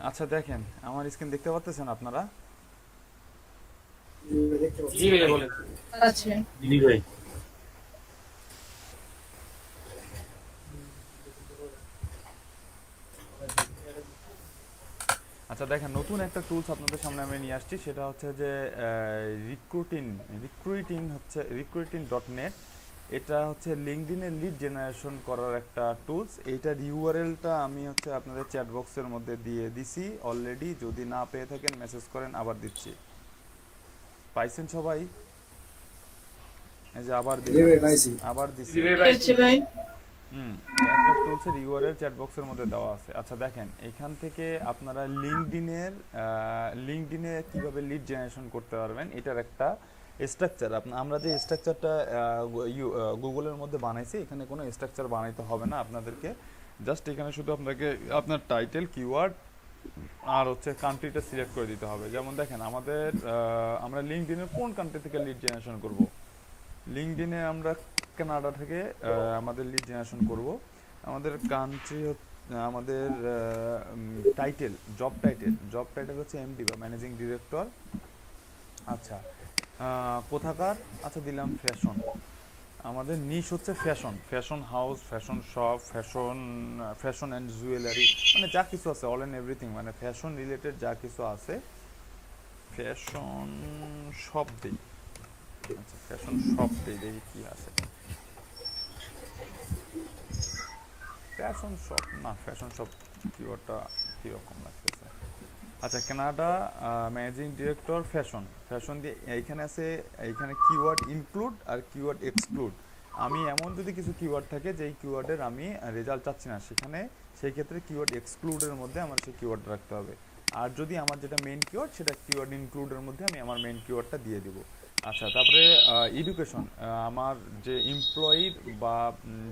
আচ্ছা দেখেন, আমার স্ক্রিন দেখতে পাচ্ছেন আপনারা? জি ভাইয়া বলেন। আছে। জি ভাই। আচ্ছা দেখেন, নতুন একটা টুলস আপনাদের সামনে আমি নিয়ে আসছি, সেটা হচ্ছে যে রিক্রুটিন রিক্রুইটিং হচ্ছে রিক্রুইটিং.net। এটা হচ্ছে লিঙ্কডইনে লিড জেনারেশন করার একটা টুলস। এইটার ইউআরএলটা আমি হচ্ছে আপনাদের চ্যাট বক্সের মধ্যে দিয়ে দিছি অলরেডি। যদি না পেয়ে থাকেন মেসেজ করেন, আবার দিচ্ছি। পাইছেন সবাই? এই যে আবার জি দিলাম, ভাই পাইছি। আবার জি দিছি। ভাই পাইছি। পেয়েছি ভাই। হুম, একটা টুলসের ইউআরএল চ্যাট বক্সের মধ্যে দেওয়া আছে। আচ্ছা দেখেন, এখান থেকে আপনারা লিঙ্কডইনে কিভাবে লিড জেনারেশন করতে পারবেন এটার একটা স্ট্রাকচার। আমরা যে স্ট্রাকচারটা গুগলের মধ্যে বানাইছি, এখানে কোনো স্ট্রাকচার বানাইতে হবে না আপনাদেরকে। জাস্ট এখানে শুধু আপনাকে আপনার টাইটেল, কিওয়ার্ড আর হচ্ছে কান্ট্রিটা সিলেক্ট করে দিতে হবে। যেমন দেখেন, আমরা লিঙ্কডইনের কোন কান্ট্রি থেকে লিড জেনারেশন করব। লিঙ্কডইনে আমরা কানাডা থেকে আমাদের লিড জেনারেশন করব। আমাদের কান্ট্রি, আমাদের জব টাইটেল হচ্ছে এমডি বা ম্যানেজিং ডিরেক্টর। আচ্ছা, কোথাকার? আচ্ছা দিলাম ফ্যাশন। আমাদের নিশ হচ্ছে fashion, fashion house, fashion shop, fashion and jewellery, মানে যা কিছু আছে, অল অ্যান্ড এভরিথিং, মানে ফ্যাশন রিলেটেড যা কিছু আছে, ফ্যাশন শপ দিই। আচ্ছা, ফ্যাশন শপ দিই, দেখি কি আছে। ফ্যাশন শপ না, ফ্যাশন শপ কিওয়ার্ডটা কীরকম লাগতেছে। আচ্ছা, Canada managing director fashion, fashion দিয়ে এইখানে আছে। এইখানে কিওয়ার্ড ইনক্লুড আর কিওয়ার্ড এক্সক্লুড। আমি এমন যদি কিছু কিওয়ার্ড থাকে যেই কিওয়ার্ডের আমি রেজাল্ট চাচ্ছি না, সেই ক্ষেত্রে কিওয়ার্ড এক্সক্লুডের মধ্যে আমার সেই কিওয়ার্ড রাখতে হবে। আর যদি আমার যেটা মেইন কিওয়ার্ড, সেটা কিওয়ার্ড ইনক্লুডের মধ্যে আমি আমার মেইন কিওয়ার্ডটা দিয়ে দিব। আচ্ছা, তারপরে এডুকেশন। আমার যে এমপ্লয়ির বা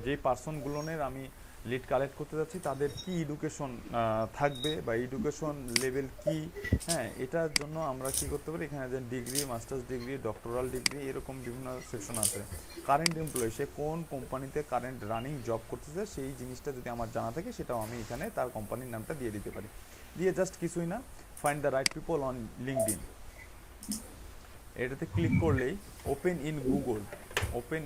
যেই পার্সনগুলোনের আমি লিড কালেক্ট করতে যাচ্ছি, তাদের কি এডুকেশন থাকবে বা এডুকেশন লেভেল কি। হ্যাঁ, এটার জন্য আমরা কি করতে পারি, এখানে যে degree, masters degree, doctoral degree, এরকম বিভিন্ন সেকশন আছে। কারেন্ট এমপ্লয়ি, সে কোন কোম্পানিতে কারেন্ট রানিং জব করতেছে, সেই জিনিসটা যদি আমার জানা থাকে, সেটাও আমি এখানে তার কোম্পানির নামটা দিয়ে দিতে পারি। দিয়ে জাস্ট কিছুই না, find the right people on LinkedIn, এটাতে ক্লিক করলেই ওপেন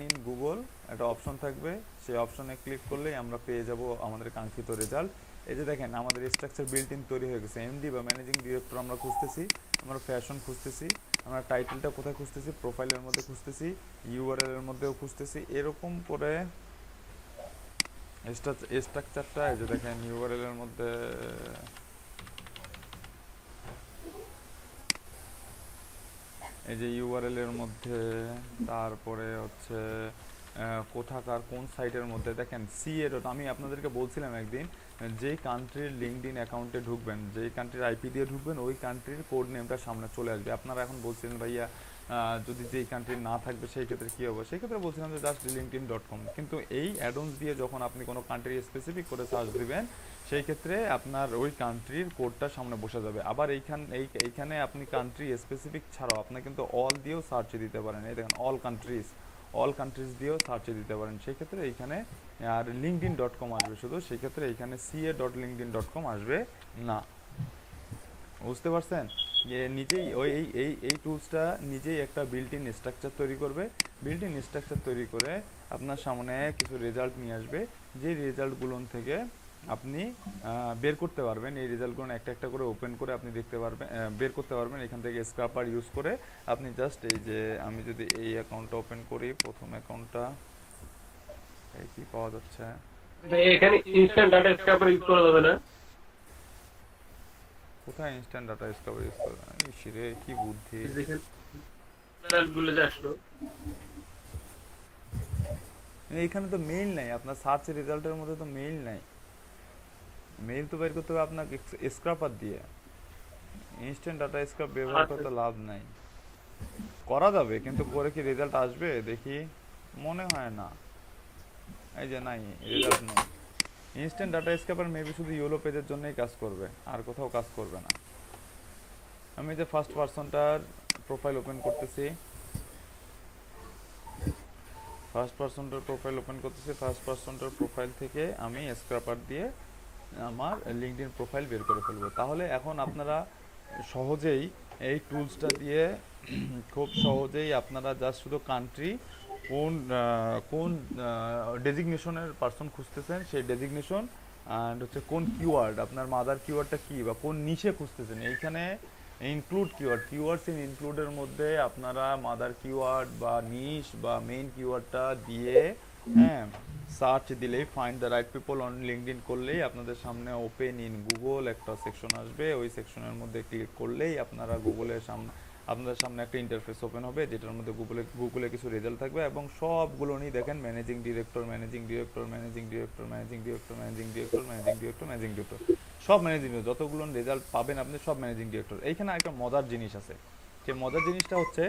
ইন গুগল একটা অপশন থাকবে। সেই অপশনে ক্লিক করলেই আমরা পেয়ে যাব আমাদের কাঙ্ক্ষিত রেজাল্ট। এই যে দেখেন, আমাদের স্ট্রাকচার বিল্ট ইন তৈরি হয়ে গেছে। এমডি বা ম্যানেজিং ডিরেক্টর আমরা খুঁজতেছি, আমরা ফ্যাশন খুঁজতেছি, আমরা টাইটেলটা কোথায় খুঁজতেছি, প্রোফাইলের মধ্যে খুঁজতেছি, ইউআরএল এর মধ্যেও খুঁজতেছি। এরকম করে স্ট্রাকচারটা, এই যে দেখেন ইউআরএল এর মধ্যে, এই যে ইউআরএল এর মধ্যে, তারপরে হচ্ছে কোথাকার কোন সাইটের মধ্যে দেখেন সিএ ডট। আমি আপনাদেরকে বলছিলাম একদিন, যেই কান্ট্রির লিঙ্কডইন অ্যাকাউন্টে ঢুকবেন, যেই কান্ট্রির আইপি দিয়ে ঢুকবেন, ওই কান্ট্রির কোড নেমটা সামনে চলে আসবে। আপনারা এখন বলছিলেন ভাইয়া যদি যেই কান্ট্রি না থাকবে সেই ক্ষেত্রে কী হবে, সেই ক্ষেত্রে বলছিলাম যে জাস্ট লিঙ্কডইন.com। কিন্তু এই অ্যাডন্স দিয়ে যখন আপনি কোনো কান্ট্রি স্পেসিফিক করে সার্চ দিবেন, সেই ক্ষেত্রে আপনার ওই কান্ট্রির কোডটা সামনে বসে যাবে। আবার এইখানে আপনি কান্ট্রি স্পেসিফিক ছাড়াও আপনি কিন্তু অল দিয়েও সার্চে দিতে পারেন। এই দেখেন অল কান্ট্রিজ দিয়েও সার্চে দিতে পারেন। সেই ক্ষেত্রে এইখানে আর লিঙ্কডইন.com আসবে শুধু, সেই ক্ষেত্রে এইখানে ca.linkedin.com আসবে না। বুঝতে পারছেন? যে নিজেই ওই এই টুলসটা নিজেই একটা বিল্ট ইন স্ট্রাকচার তৈরি করবে। বিল্ট ইন স্ট্রাকচার তৈরি করে আপনার সামনে কিছু রেজাল্ট নিয়ে আসবে, যে রেজাল্টগুলো থেকে আপনি বের করতে পারবেন। এই রেজাল্টগুলো একটা একটা করে ওপেন করে আপনি দেখতে পারবেন, বের করতে পারবেন। এখান থেকে স্ক্রাপার ইউজ করে আপনি জাস্ট, এই যে আমি যদি এই অ্যাকাউন্টটা ওপেন করি, প্রথম অ্যাকাউন্টটা, এই কি পাওয়া যাচ্ছে, ভাই এখানে ইনস্ট্যান্ট ডাটা স্ক্র্যাপার ইউজ করা যাবে না? কোথায় ইনস্ট্যান্ট ডাটা ডিসকভারি ইউজ করবেন? ইসিরে কি বুদ্ধি! এই দেখেন রেজাল্টগুলো যে আসলো। এইখানে তো মেইল নাই, আপনার সার্চ রেজাল্টের মধ্যে তো মেইল নাই। মেইল তো বের করতে হবে আপনাকে স্ক্রাপার দিয়ে। ইনস্ট্যান্ট ডাটা স্ক্রাপ ব্যবহার আচ্ছা। করতে লাভ নাই। করা যাবে, কিন্তু করে কি রেজাল্ট আসবে দেখি? মনে হয় না। এই যে নাই, রেজাল্ট নেই। ইনস্ট্যান্ট ডাটা স্ক্রাপার মেবি শুধু ইউলো পেজের জন্যই কাজ করবে, আর কোথাও কাজ করবে না। আমি যে ফার্স্ট পার্সনটার প্রোফাইল ওপেন করতেছি, ফার্স্ট পার্সনটার প্রোফাইল থেকে আমি স্ক্রাপার দিয়ে আমার লিঙ্কডইন প্রোফাইল বের করে ফেলবো। তাহলে এখন আপনারা সহজেই এই টুলসটা দিয়ে খুব সহজেই আপনারা জাস্ট শুধু কান্ট্রি কোন ডেজিগনেশনের পার্সন খুঁজতেছেন সেই ডেজিগনেশন অ্যান্ড হচ্ছে কোন কিওয়ার্ড আপনার মাদার কিওয়ার্ডটা কী বা কোন নিশে খুঁজতেছেন এইখানে ইনক্লুড কিওয়ার্ডস ইন ইনক্লুডের মধ্যে আপনারা মাদার কিওয়ার্ড বা নিশ বা মেইন কিওয়ার্ডটা দিয়ে, হ্যাঁ, সার্চ দিলেই find the right people on LinkedIn করলেই আপনাদের সামনে ওপেন ইন গুগল একটা সেকশন আসবে। ওই সেকশনের মধ্যে ক্লিক করলেই আপনারা আপনাদের সামনে একটা ইন্টারফেস ওপেন হবে যেটার মধ্যে গুগলে কিছু রেজাল্ট থাকবে এবং সবগুলো নিয়ে দেখেন managing director managing director managing director managing director managing director managing director managing director সব ম্যানেজিং ডিরেক্টর যতগুলো রেজাল্ট পাবেন আপনি সব ম্যানেজিং ডিরেক্টর। এইখানে একটা মজার জিনিস আছে, যে মজার জিনিসটা হচ্ছে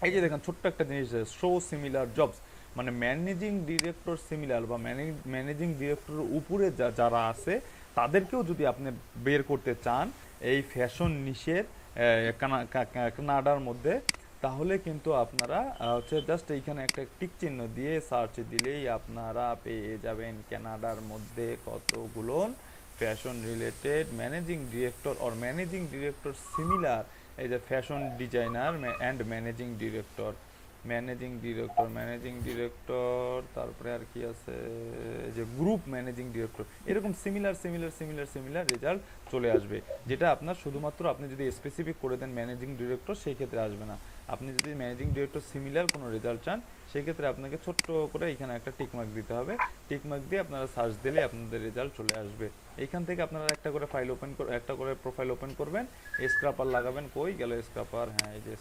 এই যে দেখেন ছোট্ট একটা জিনিস শো সিমিলার জবস, মানে ম্যানেজিং ডিরেক্টর সিমিলার বা ম্যানেজিং ডিরেক্টরের উপরে যারা আছে তাদেরকেও যদি আপনি বের করতে চান এই ফ্যাশন নিশের কানাডার মধ্যে, তাহলে কিন্তু আপনারা হচ্ছে জাস্ট এইখানে একটা টিক চিহ্ন দিয়ে সার্চ দিলেই আপনারা পেয়ে যাবেন কানাডার মধ্যে কতগুলো fashion related managing director or managing director similar, এই যে fashion designer and managing director তারপরে আর কি আছে যে গ্রুপ ম্যানেজিং ডিরেক্টর, এরকম সিমিলার রেজাল্ট চলে আসবে। যেটা আপনার শুধুমাত্র আপনি যদি স্পেসিফিক করে দেন ম্যানেজিং ডিরেক্টর সেই ক্ষেত্রে আসবে না। আপনি যদি ম্যানেজিং ডিরেক্টর সিমিলার কোনো রেজাল্ট চান সেই ক্ষেত্রে আপনাকে ছোট্ট করে এখানে একটা টিকমার্ক দিতে হবে। টিকমার্ক দিয়ে আপনারা সার্চ দিলে আপনাদের রেজাল্ট চলে আসবে। এইখান থেকে আপনারা একটা করে একটা করে প্রোফাইল ওপেন করবেন, স্ক্রাপার লাগাবেন, কই গেল স্ক্রাপার, হ্যাঁ এই যে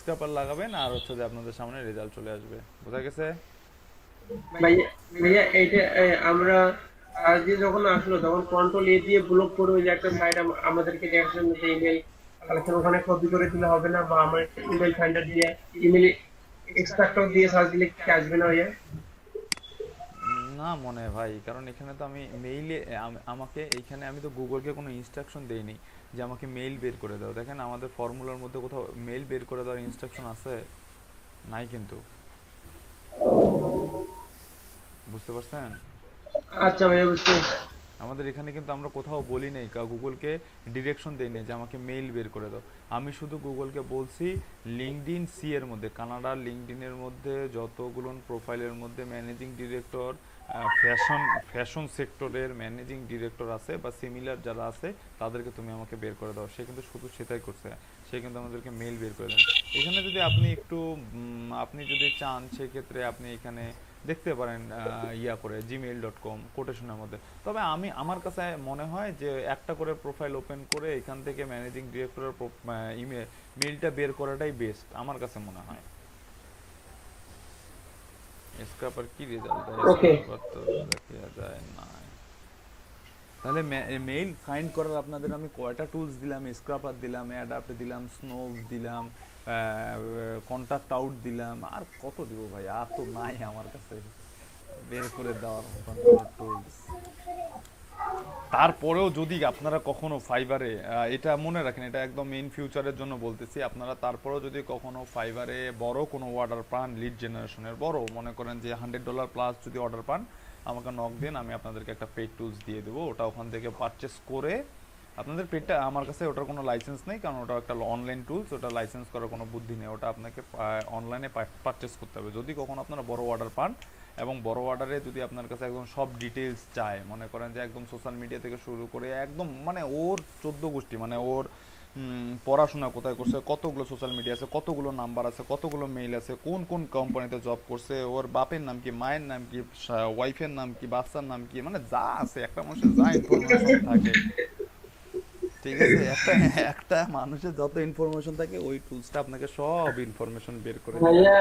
স্ক্রাপার লাগাবেন আর হচ্ছে যে আপনাদের সামনে রেজাল্ট চলে আসবে। বোঝা গেছে? ভাইয়া ভাইয়া এইটা আমরা আজকে যখন আসলো তখন কন্ট্রোল এ দিয়ে ব্লক করে ওই যে একটা সাইট আমাদেরকে দেখাচ্ছেন যে ইমেল কালেকশন ওখানে কপি করে দিলে হবে না, বা আমার ইমেল ফাইন্ডার দিয়ে ইমেল এক্সট্রাক্টর দিয়ে সার্চ দিলে কি আসবে না ভাইয়া? না মনে হয় ভাই, কারণ এখানে তো আমি মেইলে আমাকে এইখানে আমি তো গুগলকে কোনো ইনস্ট্রাকশন দেইনি যে আমাকে মেইল বের করে দাও। দেখেন আমাদের ফর্মুলার মধ্যে কোথাও মেইল বের করে দেওয়ার ইনস্ট্রাকশন আছে? নাই কিন্তু। বুঝতে পারছেন? আচ্ছা ভাইয়া, বুঝতে পেরেছি। আমাদের এখানে কিন্তু আমরা কোথাও বলি নাই গুগলকে ডিরেকশন দেই নাই যে আমাকে মেইল বের করে দাও। আমি শুধু গুগলকে বলছি লিঙ্কডইন সি এর মধ্যে কানাডার লিঙ্কডইনের মধ্যে যতগুলো প্রোফাইলের মধ্যে ম্যানেজিং ডিরেক্টর ফ্যাশন ফ্যাশন সেক্টরের ম্যানেজিং ডিরেক্টর আছে বা সিমিলার যারা আছে তাদেরকে তুমি আমাকে বের করে দাও। সে কিন্তু শুধু সেটাই করছে, সে কিন্তু আমাদেরকে মেইল বের করে দেন। এখানে যদি আপনি একটু আপনি যদি চান সেক্ষেত্রে আপনি এখানে দেখতে পারেন করে gmail.com কোটেশনের মধ্যে। তবে আমার কাছে মনে হয় যে একটা করে প্রোফাইল ওপেন করে এখান থেকে ম্যানেজিং ডিরেক্টরের মেইলটা বের করাটাই বেস্ট আমার কাছে মনে হয়। স্ক্রাপার কি রেজাল্ট দেয়? ওকে। স্ক্রাপার তো দেখা যায় না। তাহলে মেইল ফাইন্ড করার আপনাদের আমি কয়টা টুলস দিলাম, স্ক্রাপার দিলাম, অ্যাডাপ্ট দিলাম, স্নোভ দিলাম, কন্টাক্ট আউট দিলাম, আর কত দিব ভাই, আর তো নাই আমার কাছে বের করে দেওয়ার মতন কোনো টুলস। তারপরেও যদি আপনারা কখনো ফাইবারে এটা মনে রাখেন, এটা একদম ইন ফিউচারের জন্য বলতেছি, আপনারা তারপরেও যদি কখনো ফাইবারে বড় কোনো অর্ডার পান, লিড জেনারেশনের বড় মনে করেন যে $100 প্লাস যদি অর্ডার পান, আমাকে নক দিন, আমি আপনাদেরকে একটা পেড টুলস দিয়ে দেবো। ওটা ওখান থেকে পারচেস করে আপনাদের পেডটা, আমার কাছে ওটার কোনো লাইসেন্স নেই কারণ ওটা একটা অনলাইন টুলস, ওটা লাইসেন্স করার কোনো বুদ্ধি নেই, ওটা আপনাকে অনলাইনে পারচেস করতে হবে। যদি কখনো আপনারা বড় অর্ডার পান এবং বড় অর্ডারে যদি আপনার কাছে একদম সব ডিটেলস চায়, মনে করেন যে একদম সোশ্যাল মিডিয়া থেকে শুরু করে একদম মানে ওর 14 গোষ্ঠী, মানে ওর পড়াশোনা কোথায় করছে, কতগুলো সোশ্যাল মিডিয়া আছে, কতগুলো নাম্বার আছে, কতগুলো মেইল আছে, কোন কোন কোম্পানিতে জব করছে, ওর বাপের নাম কি, মায়ের নাম কি, ওয়াইফের নাম কি, বাচ্চার নাম কি, মানে যা আছে একটা মানুষের যা ইনফরমেশন থাকে, ঠিক আছে, একটা একটা মানুষের যত ইনফরমেশন থাকে ওই টুলসটা আপনাকে সব ইনফরমেশন বের করে দিবে। ভাইয়া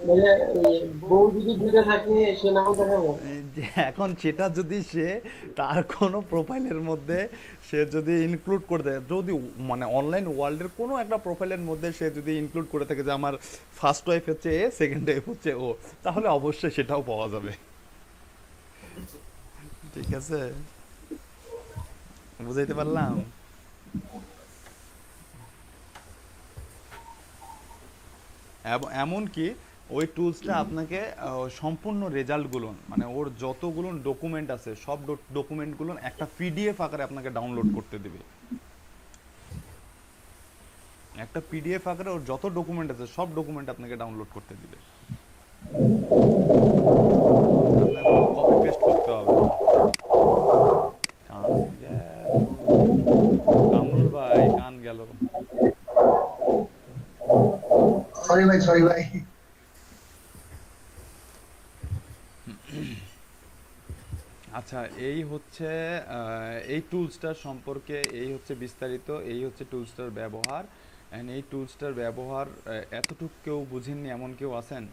ভাইয়া বউ যদি দূরে থাকে সে নাও দেখাবো? যে এখন সেটা যদি সে তার কোনো প্রোফাইলের মধ্যে সে যদি ইনক্লুড করে দেয়, যদি মানে অনলাইন ওয়ার্ল্ডের কোনো একটা প্রোফাইলের মধ্যে সে যদি ইনক্লুড করে থাকে যে আমার ফার্স্ট ওয়াইফ হচ্ছে এ, সেকেন্ড ওয়াইফ হচ্ছে ও, তাহলে অবশ্যই সেটাও পাওয়া যাবে। ঠিক আছে, বুঝাইতে পারলাম? এমনকি ওই টুলসটা আপনাকে সম্পূর্ণ রেজাল্টগুলো মানে ওর যতগুলো ডকুমেন্ট আছে সব ডকুমেন্টগুলো একটা পিডিএফ আকারে আপনাকে ডাউনলোড করতে দিবে। একটা পিডিএফ আকারে ওর যত ডকুমেন্ট আছে সব ডকুমেন্ট আপনাকে ডাউনলোড করতে দিবে, আপনাকে কোনো কপি পেস্ট করতে হবে না। কান গেল, কামরুল ভাই কান গেল। সরি ভাই, সরি ভাই। আচ্ছা, এই হচ্ছে এই টুলসটার সম্পর্কে, এই হচ্ছে বিস্তারিত, এই হচ্ছে টুলসটার ব্যবহার। অ্যান্ড এই টুলসটার ব্যবহার এতটুকু কেউ বুঝেননি এমন কেউ আছেন?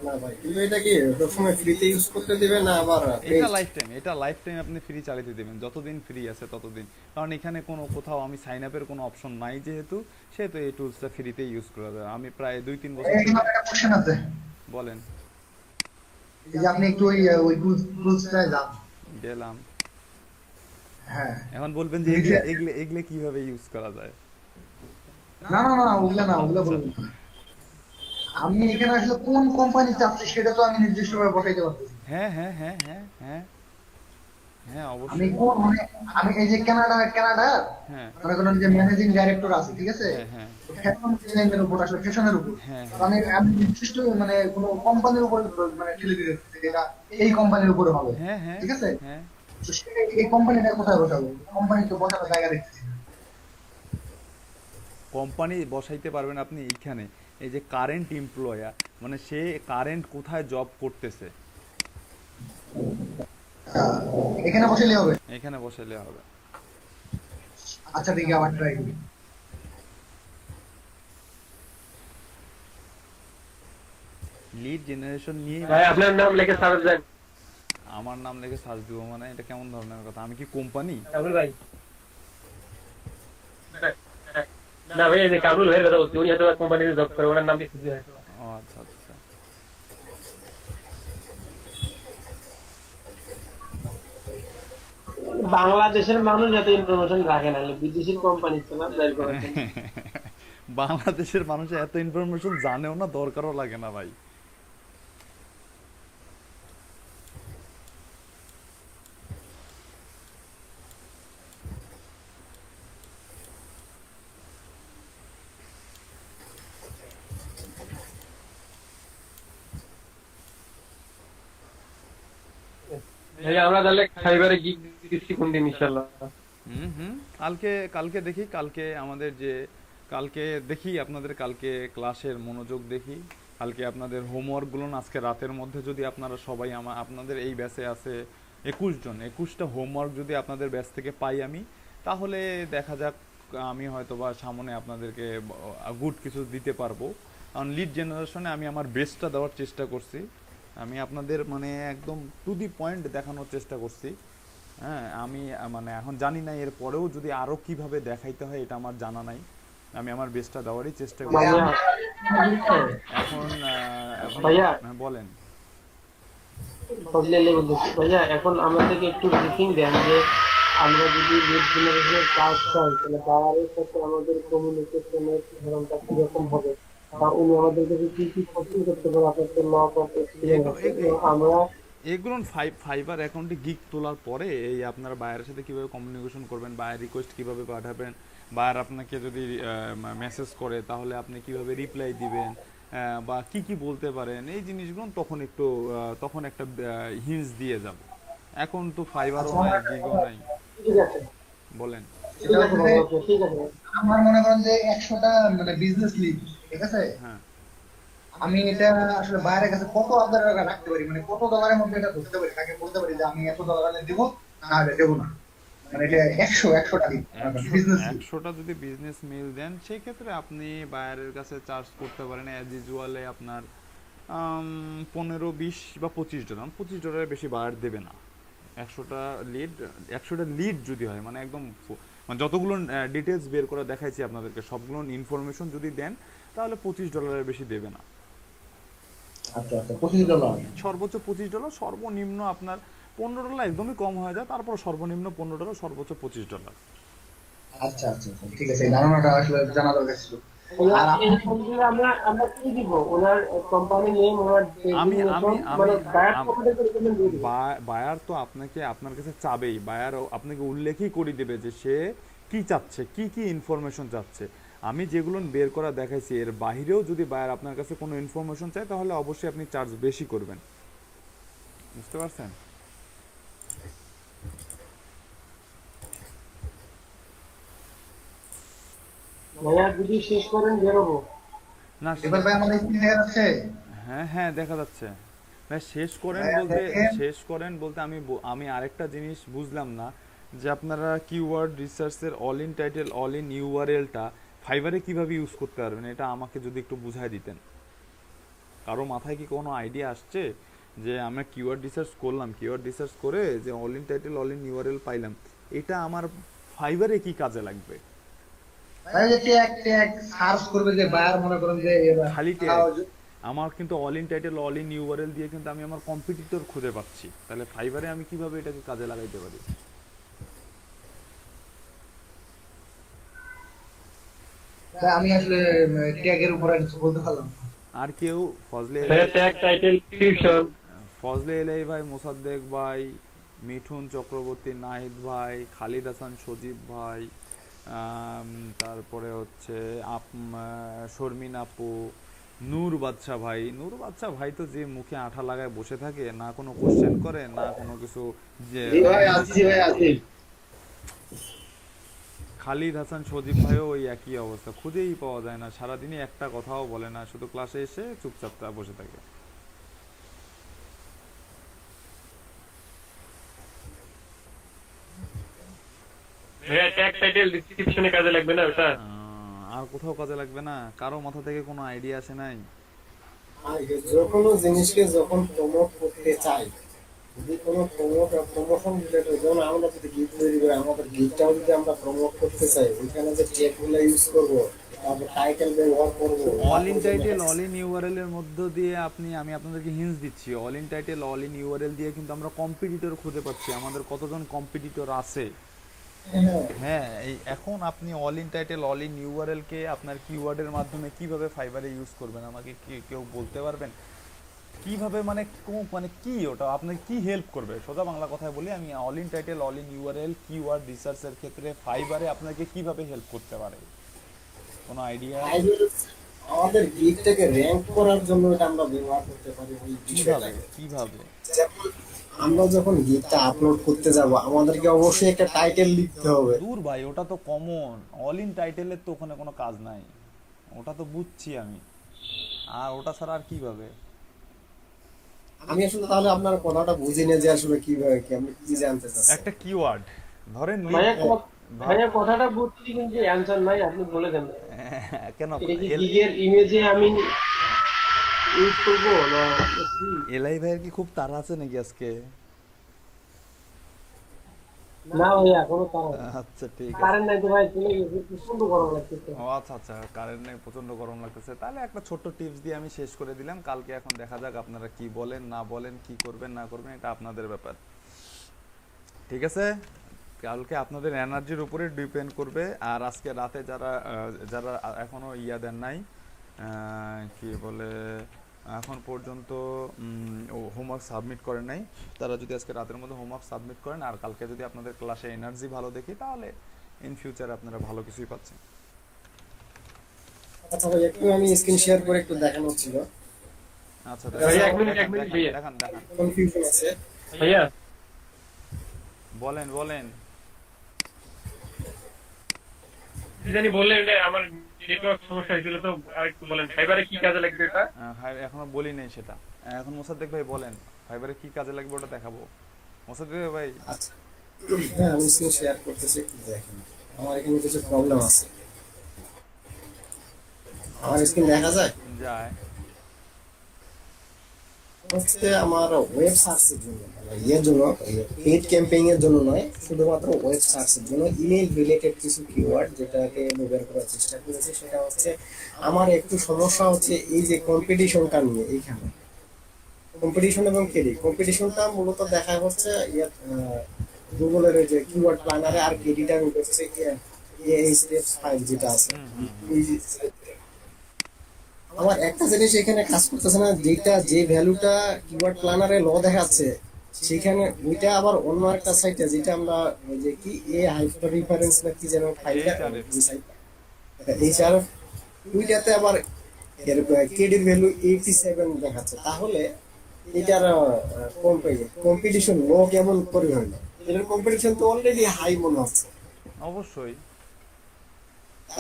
না ভাই, কিন্তু এটা কি সবসময় ফ্রিতে ইউজ করতে দিবে না আবার এটা লাইফ টাইম, এটা লাইফ টাইম আপনি ফ্রি চালাতে দেবেন, যতদিন ফ্রি আছে ততদিন। কারণ এখানে কোনো কোথাও আমি সাইন আপের কোনো অপশন নাই যেহেতু, সেহেতু এই টুলসটা ফ্রিতে ইউজ করা যাবে। আমি প্রায় 2-3 বছর এখানে একটা কোশ্চেন আছে। বলেন। এই যে আপনি একটু ওই টুলসটায় যান। গেলাম। হ্যাঁ। এখন বলবেন যে এগুলো এগুলো এগুলো কিভাবে ইউজ করা যায়? না না না, ওগুলা না, ওগুলা বলবো না। আমি এখানে আসলে কোন কোম্পানি চাচ্ছি সেটা তো আমি নির্দিষ্টভাবে বসাইতে পারতেছি। হ্যাঁ হ্যাঁ হ্যাঁ হ্যাঁ হ্যাঁ হ্যাঁ, আমি অবশ্যই। কোন মানে আমি এই যে কানাডা হ্যাঁ মনে করেন যে ম্যানেজিং ডাইরেক্টর আছে, ঠিক আছে, হ্যাঁ হ্যাঁ ফ্যাশন ডিজাইনের উপর আসলে ফ্যাশনের উপর। হ্যাঁ তো আমি আমি নির্দিষ্ট মানে কোনো কোম্পানির উপর মানে ঠেলে দিতেছি যে এটা এই কোম্পানির উপরে হবে, হ্যাঁ হ্যাঁ ঠিক আছে। হ্যাঁ। তো এই কোম্পানিটা কোথায় বসাবো? কোম্পানি তো বসানোর জায়গা দেখতেছি না। কোম্পানি বসাইতে পারবেন আপনি এইখানে, এই যে কারেন্ট এমপ্লয়ার, মানে সে কারেন্ট কোথায় জব করতেছে আহ, এখানে বসাইলে হবে। এখানে বসাইলে হবে। আচ্ছা ঠিক আছে, আবার ট্রাই করি। লিড জেনারেশন নিয়ে ভাই আপনার নাম লিখে সার্চ দেন। আমার নাম লিখে সার্চ দিব মানে এটা কেমন ধরনের কথা? আমি কি কোম্পানি? কামরুল ভাই, না ভাই, এই যে কামরুল ভাইয়ের কথা বলছি, উনি হয়তো কোম্পানিতে জব করে, ওনার নাম দিয়ে খুঁজে হয়তো। ও আচ্ছা আচ্ছা। বাংলাদেশের মানুষ এত ইনফরমেশন রাখে না, বিদেশি কোম্পানি না বের করার জন্য। বাংলাদেশের মানুষ এত ইনফরমেশন জানেও না, দরকারও লাগে না ভাই। ভাই আমরা তাহলে ফাইবারে গিগ দিচ্ছি কোন দিন ইনশাআল্লাহ? হুম হুম, কালকে কালকে দেখি, কালকে আমাদের যে কালকে দেখি আপনাদের কালকে ক্লাসের মনোযোগ দেখি। কালকে আপনাদের হোমওয়ার্কগুলো আজকে রাতের মধ্যে যদি আপনারা সবাই আপনাদের এই ব্যাচে আছে 21 জন, 21টা হোমওয়ার্ক যদি আপনাদের ব্যাচ থেকে পাই আমি, তাহলে দেখা যাক আমি হয়তো বা সামনে আপনাদেরকে গুড কিছু দিতে পারবো। কারণ লিড জেনারেশনে আমি আমার বেস্টটা দেওয়ার চেষ্টা করছি। আমি আপনাদের মানে একদম টু দি পয়েন্ট দেখানোর চেষ্টা করছি। হ্যাঁ, আমি মানে এখন জানি না এর পরেও যদি আরো কিভাবে দেখাইতে হয় এটা আমার জানা নাই। আমি আমার বেস্টটা দেওয়ারই চেষ্টা করছি। ভাইয়া, এখন এখন ভাইয়া। হ্যাঁ, বলেন। ফজলে বলতেছি ভাইয়া, এখন আমাদেরকে একটু ব্রিফিং দেন যে আমরা যদি লিড জেনারেশনের কাজ চাই তাহলে বায়ারের সাথে আমাদের কমিউনিকেশনের ধরনটা কিরকম হবে, বা উনি আমাদেরকে কি কি কোচিং করতে পারে, আপনার তো ল করতে এগু- এগু- আমরা এগুলো ফাইবার অ্যাকাউন্টে গিগ তোলার পরে এই আপনারা বায়ারের সাথে কিভাবে কমিউনিকেশন করবেন, বায়ার রিকোয়েস্ট কিভাবে পাঠাবেন, বায়ার আপনাকে যদি মেসেজ করে তাহলে আপনি কিভাবে রিপ্লাই দিবেন, বা কি কি বলতে পারেন, এই জিনিসগুলো তখন একটু তখন একটা হিন্টস দিয়ে যাব। এখন তো ফাইবারও নাই, গিগও নাই। ঠিক আছে, বলেন। ঠিক আছে ভাই, ওকে, ঠিক আছে। আমার মনে করেন যে 100টা মানে বিজনেস লিড, ঠিক আছে, হ্যাঁ, আমি এটা আসলে বাইরের কাছে কত হাজার টাকা রাখতে পারি, মানে কত ডলারের মধ্যে এটা ধরতে পারি, তাকে বলতে পারি যে আমি এত ডলার দেবো, না হলে দেবো না, মানে এটা 100টা লিড বিজনেস লিড। 100টা যদি বিজনেস মেল দেন সেই ক্ষেত্রে আপনি বায়ারের কাছে চার্জ করতে পারেন অ্যাজ ইউজুয়ালে আপনার 15, 20 বা 25 ডলার। 25 ডলারের বেশি বায়ার দেবে না। 100টা লিড, 100টা লিড যদি হয় মানে একদম মানে যতগুলো ডিটেলস বের করে দেখাইছি আপনাদেরকে সবগুলো ইনফরমেশন যদি দেন তাহলে $25 বেশি দেবে না। আচ্ছা আচ্ছা, $25। সর্বোচ্চ $25, সর্বনিম্ন আপনার $15 একদমই কম হয়ে যায়, তারপর সর্বনিম্ন $15, সর্বোচ্চ $25। আচ্ছা আচ্ছা আচ্ছা, ঠিক আছে, এই ধারণাটা আসলে জানা দরকার ছিল। ওনার আর এই আপনি ফোনগুলো আমরা আমরা কি দিব ওনার কোম্পানি নেম ওনার আমি আমি ডেজিগনেশন আমি মানে ডায়ার আম- কোম্পানি করে দিয়ে দিব। বায়ার তো আপনাকে আপনার কাছে চাবেই, বায়ার আপনাকে উল্লেখই করে দেবে যে সে কি চাচ্ছে, কি কি ইনফরমেশন চাচ্ছে। আমি যেগুলো বের করা দেখাইছি এর বাইরেও যদি বায়ার আপনার কাছে কোনো ইনফরমেশন চায় তাহলে অবশ্যই আপনি চার্জ বেশি করবেন, বুঝতে পারছেন? ভাইয়া যদি শেষ করেন বেরোবো। না এবার ভাই আমাদের স্ক্রিনে দেখা যাচ্ছে। হ্যাঁ হ্যাঁ দেখা যাচ্ছে। না শেষ করেন ভাইয়া বলতে, দেখেন, শেষ করেন বলতে আমি আরেকটা জিনিস বুঝলাম না, যে আপনারা কিওয়ার্ড রিসার্চের all in title all in ইউআরএলটা ফাইবারে কিভাবে ইউজ করতে পারবেন এটা আমাকে যদি একটু বুঝাই দিতেন। কারো মাথায় কি কোনো আইডিয়া আসছে যে আমরা কিওয়ার্ড রিসার্চ করলাম, কিওয়ার্ড রিসার্চ করে যে all in title all in URL পাইলাম, এটা আমার ফাইবারে কি কাজে লাগবে? ভাই যে ট্যাগ ট্যাগ সার্চ করবে যে বায়ার মনে করেন যে খালি ট্যাগ। আমার কিন্তু all in title all in URL দিয়ে কিন্তু আমি আমার কম্পিটিটর খুঁজে পাচ্ছি, তাহলে ফাইবারে আমি কিভাবে এটাকে কাজে লাগাইতে পারি? আমি আসলে ট্যাগের উপর আর কিছু বলতে পারলাম না। আর কেউ? Fazle tag title description. Fazle এলাই ভাই, মোসাদ্দেক ভাই, মিঠুন চক্রবর্তী, নাহিদ ভাই, খালিদ হাসান, সজীব ভাই, তারপরে হচ্ছে শর্মিন আপু, নূর বাদশা ভাই। নূর বাদশা ভাই তো যে মুখে আঠা লাগায় বসে থাকে, না কোনো কোশ্চেন করে না কোনো কিছু, যে জি ভাই আছি ভাই আছি। খালিদ হাসান, সজীব ভাইও ওই একই অবস্থা, খুঁজেই পাওয়া যায় না, সারাদিনই একটা কথাও বলে না, শুধু ক্লাসে এসে চুপচাপ বসে থাকে। ভাইয়া ট্যাগ টাইটেল ডিসক্রিপশনে কাজে লাগবে না ওটা? আর কোথাও কাজে লাগবে না? কারো মাথা থেকে কোনো আইডিয়া আসে নাই? আর যে কোনো জিনিসকে যখন প্রমোট করতে চাই, যদি কোনো প্রমোশন রিলেটেড, যেমন আমরা যদি গিফট তৈরি করি, আমাদের গিফটটাও যদি আমরা প্রমোট করতে চাই, ওইখানে যে ট্যাগগুলো ইউজ করব, তারপর টাইটেল ব্যবহার করব, অল ইন তারপরে যে title message- all in URL এর মধ্য দিয়ে আমি আপনাদেরকে হিন্টস দিচ্ছি, all in title all in URL দিয়ে কিন্তু আমরা কম্পিটিটর খুঁজে পাচ্ছি, আমাদের কতজন কম্পিটিটর আছে। হ্যাঁ, হ্যাঁ, এই এখন আপনি all in title all in URL কে আপনার কিওয়ার্ডের মাধ্যমে কিভাবে ফাইবারে ইউজ করবেন আমাকে কি কেউ বলতে পারবেন? কিভাবে মানে মানে কি ওটা আপনাকে কি হেল্প করবে? সোজা বাংলা কথায় বলি, আমি all in title all in URL keyword রিসার্চের ক্ষেত্রে ফাইবারে আপনাকে কিভাবে হেল্প করতে পারে? কোনো আইডিয়া? আমাদের গিফটটাকে র্যাঙ্ক করার জন্য এটা আমরা ব্যবহার করতে পারি ওই কিভাবে বিষয়টাকে। কিভাবে? যেমন আমরা যখন গিফটটা আপলোড করতে যাব, আমাদেরকে অবশ্যই একটা টাইটেল লিখতে হবে। দূর ভাই, ওটা তো কমন, অল ইন টাইটেলের তো ওখানে কোনো কাজ নাই, ওটা তো বুঝছি আমি, আর ওটা ছাড়া আর কিভাবে? আমি আসলে তাহলে আপনার কথাটা বুঝি না যে আসলে কিভাবে কি আপনি কি জানতে চাচ্ছেন। একটা কিওয়ার্ড ধরেন ভাইয়া ভাইয়া কথাটা বুঝছি কিন্তু অ্যান্সার নাই, আপনি বলে দেন। কেন এটা কি গিগের ইমেজে আমি ইউজ করবো না কি? এলাই ভাইয়ের কি খুব তাড়া আছে নাকি আজকে? না ভাইয়া কোনো কারণ আচ্ছা ঠিক আছে। কারেন্ট নাই তো ভাই, চলে গেছে, প্রচন্ড গরম লাগতেছে। ও আচ্ছা আচ্ছা, কারেন্ট নেই, প্রচন্ড গরম লাগতেছে, তাহলে একটা ছোট্ট টিপস দিয়ে আমি শেষ করে দিলাম। কালকে এখন দেখা যাক আপনারা কি বলেন না বলেন, কি করবেন না করবেন, এটা আপনাদের ব্যাপার, ঠিক আছে? কালকে আপনাদের এনার্জির উপরে ডিপেন্ড করবে। আর আজকে রাতে যারা যারা এখনো ইয়া দেন নাই, কি বলে, এখন পর্যন্ত হোমওয়ার্ক সাবমিট করেন নাই, তারা যদি আজকে রাতের মধ্যে হোমওয়ার্ক সাবমিট করেন আর কালকে যদি আপনাদের ক্লাসে এনার্জি ভালো দেখি, তাহলে ইন ফিউচারে আপনারা ভালো কিছুই পাচ্ছেন। আচ্ছা ভাই, একটু আমি স্ক্রিন শেয়ার করে একটু দেখানো ছিল, আচ্ছা ভাইয়া, এক মিনিট, ভাইয়া। দেখান দেখান, কনফিউশন আছে। ভাইয়া বলেন বলেন। কি জানি বললেন, এটা আমার নেটওয়ার্ক সমস্যা হয়েছিল, তো আরেকটু বলেন ফাইবারে কি কাজে লাগবে এটা? এখনো বলি নাই সেটা, এখন মোসাদ্দেক ভাই বলেন ফাইবারে কি কাজে লাগবে ওটা দেখাবো। মোসাদ্দেক ভাই আচ্ছা, হ্যাঁ আমি স্ক্রিন শেয়ার করতেছি, একটু দেখেন। আমার এখানে কিছু প্রবলেম আছে। আমার স্ক্রিন দেখা যায়? যায়। হচ্ছে আমার ওয়েব সার্চের জন্য, মানে ইয়ের জন্য, পেইড ক্যাম্পেইন এর জন্য নয়, শুধুমাত্র ওয়েব সার্চের জন্য ইমেল রিলেটেড কিছু কিওয়ার্ড যেটাকে আমি বের করার চেষ্টা করেছি। সেটা হচ্ছে আমার একটু সমস্যা হচ্ছে এই যে কম্পিটিশনটা নিয়ে। এইখানে কম্পিটিশন এবং কেডি, কম্পিটিশনটা মূলত দেখা হচ্ছে গুগলের যে কিওয়ার্ড প্ল্যানারে, আর কেডিটা আমি করছি এই স্টেপস 5 যেটা আছে। এই আমার একটা জিনিস এখানে কাজ করতেছে না, যেটা যে ভ্যালুটা কিওয়ার্ড প্ল্যানারে ল দেখাচ্ছে সেখানে ওইটা আবার অন্য একটা সাইটে, যেটা আমরা ওই যে কি এ হাইপার রেফারেন্স না কি যেন ফাইলটা, HRF ওই সাইট এইচআরএফ, ওইটাতে আবার এর কেডির ভ্যালু 87 দেখাচ্ছে। তাহলে এটার কম্পিটিশন লো কেমন করে হইলো? এটার কম্পিটিশন তো অলরেডি হাই মনে হচ্ছে। অবশ্যই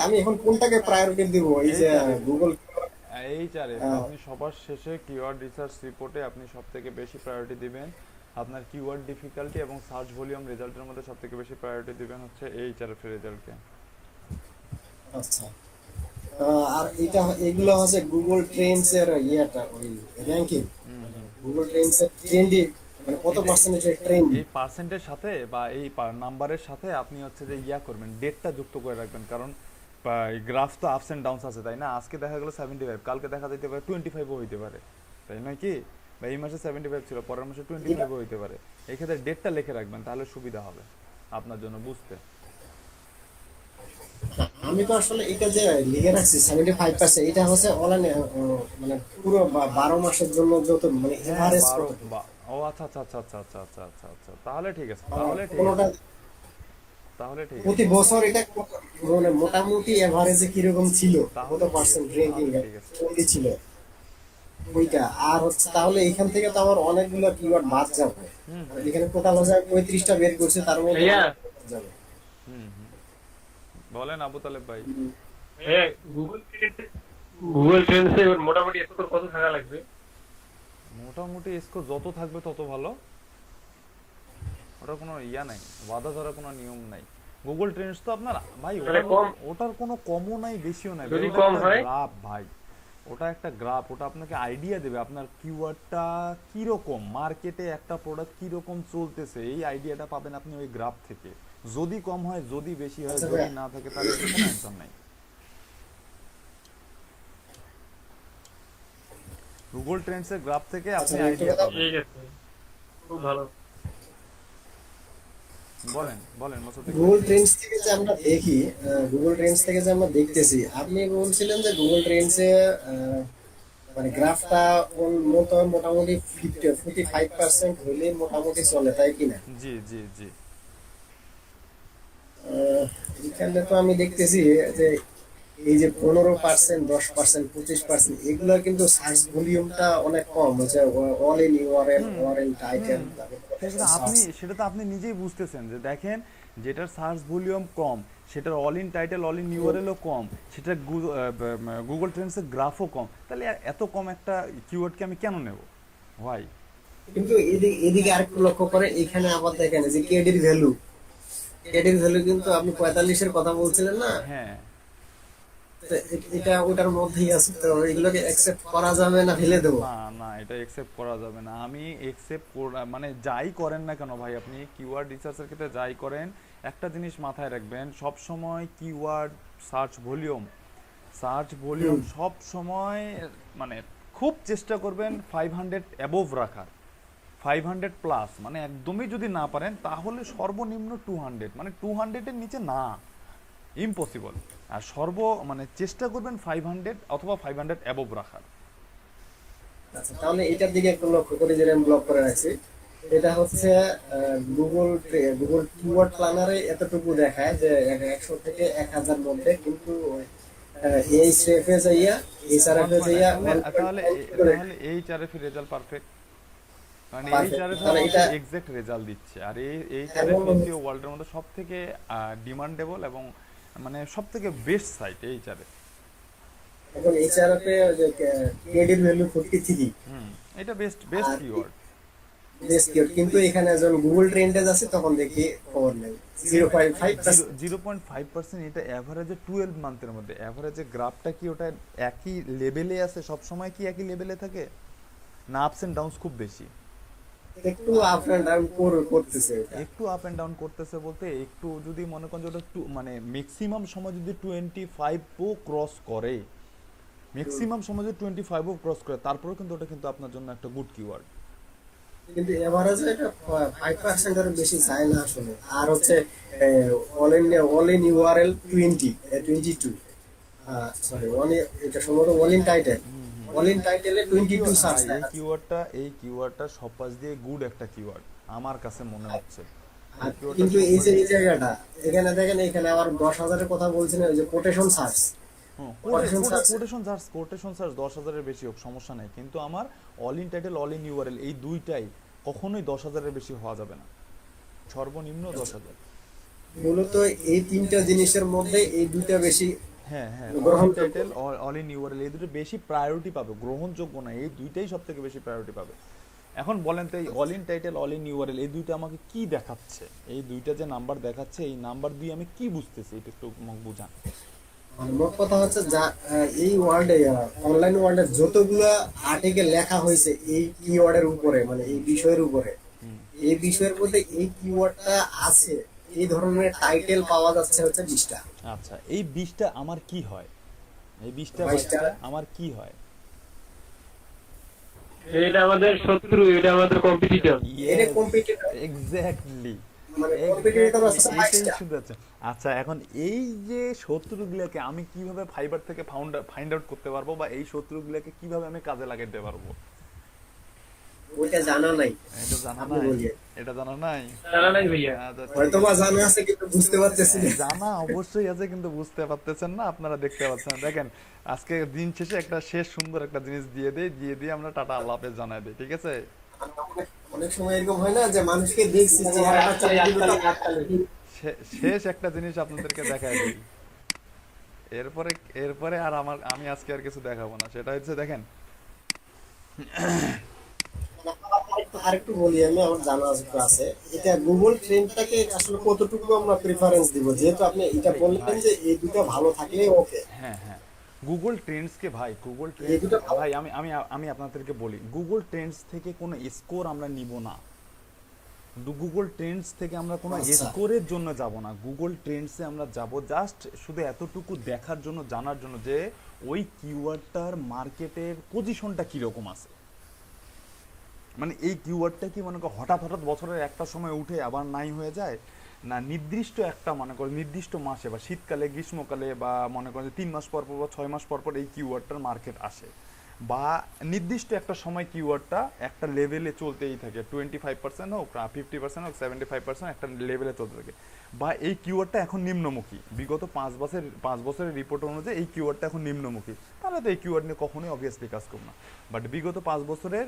আমি এখন কোনটাকে প্রায়োরিটি দিব? এই যে HRF গুগল এইচআরএফ আপনি সবার শেষে কিওয়ার্ড রিসার্চ রিপোর্টে আপনি সবথেকে বেশি প্রায়োরিটি দিবেন আপনার কিওয়ার্ড ডিফিকাল্টি এবং সার্চ ভলিউম রেজাল্টের মধ্যে সবথেকে বেশি প্রায়োরিটি দিবেন হচ্ছে এইচআরএফ এর রেজাল্টকে। আচ্ছা, আর এটা এগুলো হচ্ছে গুগল ট্রেন্ডস এর ইয়েটা, ওই র্যাঙ্কিং, গুগল ট্রেন্ডস এর ট্রেন্ডি মানে কত পার্সেন্টেজ ট্রেন্ড। এই পার্সেন্টের সাথে বা এই নাম্বারের সাথে আপনি হচ্ছে যে ইয়া করবেন, ডেটটা যুক্ত করে রাখবেন, কারণ গ্রাফ তো আপস এন্ড ডাউনস আছে তাই না? আজকে দেখা গেলো 75, কালকে দেখা যেতে পারে 25ও হইতে পারে, তাই নয় কি? বা এই মাসে 75 ছিল, পরের মাসে 25ও হইতে পারে। এই ক্ষেত্রে ডেটটা লিখে রাখবেন, তাহলে সুবিধা হবে আপনার জন্য বুঝতে। আমি তো আসলে এটা যে লিখে রাখছি 75%, এটা হচ্ছে অনলাইন মানে পুরো 12 মাসের জন্য যত মানে এভারেজ ও আচ্ছা আচ্ছা আচ্ছা আচ্ছা আচ্ছা আচ্ছা আচ্ছা আচ্ছা, তাহলে ঠিক আছে, তাহলে ঠিক কোনটা আছে, তাহলে ঠিক আছে, প্রতি বছর এটা মানে মোটামুটি এভারেজে কিরকম ছিল, কত তাহলে পার্সেন্ট ঠিক আছে, র্যাঙ্কিং তাহলে ঠিক আছে। কোনটি ছিল ওইটা। আর হচ্ছে তাহলে এখান থেকে তো আমার অনেকগুলো কিওয়ার্ড বাদ যাবে। এখানে টোটাল হচ্ছে 35টা বের করছে, তার মধ্যে ভাইয়া যাবে। হুম হুম, বলেন আবু তালেব ভাই। হ্যাঁ, গুগল ট্রেন্ডসে এবার মোটামুটি স্কোর কত থাকা লাগবে? মোটামুটি স্কোর যত থাকবে তত ভালো, ওটার কোনো ইয়া নাই, বাধা ধরার কোনো নিয়ম নাই। গুগল ট্রেন্ডস তো আপনার ভাই মানে কম, ওটার কোনো কমও নাই বেশিও নাই, যদি কম হয় গ্রাফ ভাই, ওটা একটা গ্রাফ, ওটা আপনাকে আইডিয়া দেবে আপনার কিওয়ার্ডটা কিরকম, মার্কেটে একটা প্রোডাক্ট কিরকম চলতেছে, এই আইডিয়াটা পাবেন আপনি ওই গ্রাফ থেকে। যদি কম হয়, যদি বেশি হয়, যদি না থাকে, তাহলে কোনো অ্যান্সার নাই। গুগল ট্রেন্ডস এর গ্রাফ থেকে আপনি আইডিয়া পাবেন। ঠিক আছে, খুব ভালো। বলেন বলেন মোসাদ্দেক ভাই। গুগল ট্রেন্ডস থেকে যে আমরা দেখি, গুগল ট্রেন্ডস থেকে যে আমরা দেখতেছি, আপনি বলছিলেন যে গুগল ট্রেন্ডসে মানে গ্রাফটা মোটামুটি 45% হলে মোটামুটি চলে, তাই কিনা? জি জি জি, এখানে তো আমি দেখতেছি যে এই যে 15%, 10%, 25%, এগুলো কিন্তু সার্চ ভলিউমটা অনেক কম হচ্ছে। অল ইন ইউআরএল, ওআরএল টাইটেল, সেটা তো আপনি নিজেই বুঝতেছেন যে দেখেন, যেটার সার্চ ভলিউম কম, সেটার all in title, all in ইউআরএলও কম, সেটা গুগল ট্রেন্ডসের গ্রাফও কম, তাহলে এত কম একটা কিওয়ার্ডকে আমি কেন নেব ভাই? কিন্তু এদিকে আরেকটু লক্ষ্য করে, এখানে আবার দেখেন যে কেডির ভ্যালু কিন্তু আপনি 45-এর কথা বলছিলেন না, হ্যাঁ, তো এটা ওটার মধ্যেই আছে। তো এগুলোকে অ্যাকসেপ্ট করা যাবে না, ফেলে দেবো? না না, এটা একসেপ্ট করা যাবে না। আমি একসেপ্ট মানে যাই করেন না কেন ভাই, আপনি কিওয়ার্ড রিসার্চের ক্ষেত্রে যাই করেন, একটা জিনিস মাথায় রাখবেন, সব সময় কিওয়ার্ড সার্চ ভলিউম সব সময় মানে খুব চেষ্টা করবেন 500 অ্যাবোভ রাখার, 500 প্লাস, মানে একদমই যদি না পারেন তাহলে সর্বনিম্ন 200, মানে 200-এর নিচে না, ইম্পসিবল। আর মানে চেষ্টা করবেন 500 অথবা 500 অ্যাবোভ রাখার। আচ্ছা, তাহলে এটার দিকে একটু লক্ষ্য করে, যেটা আমি ব্লক করে রাখছি, এটা হচ্ছে গুগল কিওয়ার্ড প্ল্যানারে এতটুকু দেখায় যে 100 থেকে 1000 মধ্যে, কিন্তু এই সেফে যাইয়া এইচআরএফ এ যাইয়া তাহলে এইচআরএফ এর রেজাল্ট পারফেক্ট, মানে এইচআরএফ তাহলে এটা এক্সাক্ট রেজাল্ট দিচ্ছে। আর এইচআরএফ হচ্ছে ওয়ার্ল্ডের মধ্যে সবথেকে ডিমান্ডেবল এবং মানে সবথেকে বেস্ট সাইট এইচআরএফ। এখন এইচআরএফ এ যে কেডির ভ্যালু 43, এটা বেস্ট কিওয়ার্ড, বেস্ট কিওয়ার্ড, কিন্তু এখানে যখন গুগল ট্রেন্ডে আছে তখন দেখি খবর নেই 0.5%। 0.5%। এটা অ্যাভারেজে 12 মান্থের মধ্যে, অ্যাভারেজে গ্রাফটা কি ওটা একই লেভেলে আছে সব সময়, কি একই লেভেলে থাকে না আপস এন্ড ডাউনস খুব বেশি? একটু আপ এন্ড ডাউন করতেছে এটা। একটু আপ এন্ড ডাউন করতেছে বলতে, একটু যদি মনে করেন যে ওটা মানে ম্যাক্সিমাম সময় যদি 25ও ক্রস করে, ম্যাক্সিমাম সময় যদি 25ও ক্রস করে, তারপরেও কিন্তু ওটা কিন্তু আপনার জন্য একটা গুড কিওয়ার্ড। কিন্তু এভারেজে এটা 5% এর বেশি যায় না আসলে। আর হচ্ছে অল ইন ইউআরএল 22, সরি এটা সম্ভবত all in title, all in টাইটেলে 22 সার্চ এই কিওয়ার্ডটা সপাস দিয়ে গুড একটা কিওয়ার্ড আমার কাছে মনে হচ্ছে। আর কিন্তু এই জায়গাটা এখানে দেখেন, এখানে আবার 10,000 এর কথা বলছেন, ওই যে কোটেশন সার্চ, কোটেশন সার্চ 10,000-এর বেশি হোক সমস্যা নাই, কিন্তু আমার all in title all in URL এই দুইটাই কখনোই 10,000-এর বেশি হওয়া যাবে না, সর্বনিম্ন 10,000। মূলত এই তিনটা জিনিসের মধ্যে এই দুইটা বেশি হ্যাঁ হ্যাঁ, গ্রহণ all title all in URL এই দুটো বেশি প্রায়োরিটি পাবে, গ্রহণযোগ্য না, এই দুইটাই সব থেকে বেশি প্রায়োরিটি পাবে। এখন বলেন তো এই all in title all in URL এই দুইটা আমাকে কি দেখাচ্ছে, এই দুইটা যে নাম্বার দেখাচ্ছে এই নাম্বার দিয়ে আমি কি বুঝতেছি এটা একটু আমাকে বুঝান। মোট কথা হচ্ছে যা এই ওয়ার্ল্ডে অনলাইন ওয়ার্ল্ডে যতগুলা আর্টিকেল লেখা হয়েছে এই কিওয়ার্ডের উপরে, মানে এই বিষয়ের উপরে, এই বিষয়ের মধ্যে এই কিওয়ার্ডটা আছে, এই ধরনের টাইটেল পাওয়া যাচ্ছে হচ্ছে 20টা। আচ্ছা, এই 20টা আমার কি হয়, এই 20টা 22টা আমার কি হয়? এটা আমাদের শত্রু, এটা আমাদের কম্পিটিটর। এটা কম্পিটিটর, এক্স্যাক্টলি, মানে কম্পিটিটর আছে 22টা। আচ্ছা, এখন এই যে শত্রুগুলোকে আমি কিভাবে ফাইবার থেকে ফাইন্ড আউট করতে পারবো, বা এই শত্রুগুলোকে কিভাবে আমি কাজে লাগাতে পারবো? ওইটা জানা নাই, এটা জানা আপনি নাই, বলিয়ে। এটা জানা নাই। জানা নাই ভাইয়া। আচ্ছা, ঠিক হয়তো বা আছে। জানা আছে কিন্তু বুঝতে পারতেছি না। জানা অবশ্যই আছে কিন্তু বুঝতে পারতেছেন না, আপনারা দেখতে পাচ্ছেন। দেখেন আজকে দিন শেষে একটা শেষ সুন্দর একটা জিনিস দিয়ে আমরা টাটা আল্লাহ হাফেজ জানাই দিই, ঠিক আছে? অনেক সময় এরকম হয় না যে মানুষকে দেখছি চেহারাটা চেয়ে কিন্তু শেষ একটা জিনিস আপনাদেরকে দেখাই দিই, এরপরে এরপরে আর আমি আজকে আর কিছু দেখাবো না, সেটা হচ্ছে দেখেন আরেকটু বলি, আমি আমার জানা আছে এটা গুগল ট্রেন্ডটাকে আসলে কতটুকু আমরা প্রেফারেন্স দিব, যেহেতু আপনি এটা বললেন যে এই দুটো ভালো থাকলে ওকে। হ্যাঁ হ্যাঁ, গুগল ট্রেন্ডসকে ভাই, গুগল এই ট্রেন্ডস দুটো ভালো। ভাই আমি আপনাদেরকে বলি, গুগল ট্রেন্ডস থেকে কোনো স্কোর আমরা নিব না, গুগল ট্রেন্ডস থেকে আমরা কোনো আচ্ছা। স্কোরের জন্য যাব না, গুগল ট্রেন্ডসে আমরা যাব জাস্ট শুধু এতটুকু দেখার জন্য, জানার জন্য যে ওই কিওয়ার্ডটার মার্কেটের পজিশনটা কীরকম আছে। মানে এই কিওয়ার্ডটা কি মনে করো হঠাৎ বছরের একটা সময় উঠে আবার নাই হয়ে যায়, না নির্দিষ্ট একটা মনে করো নির্দিষ্ট মাসে বা শীতকালে, গ্রীষ্মকালে, বা মনে করো 3 মাস পর বা 6 মাস পর এই কিওয়ার্ডটার মার্কেট আসে, বা নির্দিষ্ট একটা সময় কিওয়ার্ডটা একটা লেভেলে চলতেই থাকে, 25% হোক, 50% হোক, 75% একটা লেভেলে চলতে থাকে, বা এই কিওয়ার্ডটা এখন নিম্নমুখী, বিগত 5 বছরের রিপোর্ট অনুযায়ী এই কিওয়ার্ডটা এখন নিম্নমুখী, তাহলে তো এই কিওয়ার্ড নিয়ে কখনোই অবভিয়াসলি কাজ করব না। বাট বিগত 5 বছরের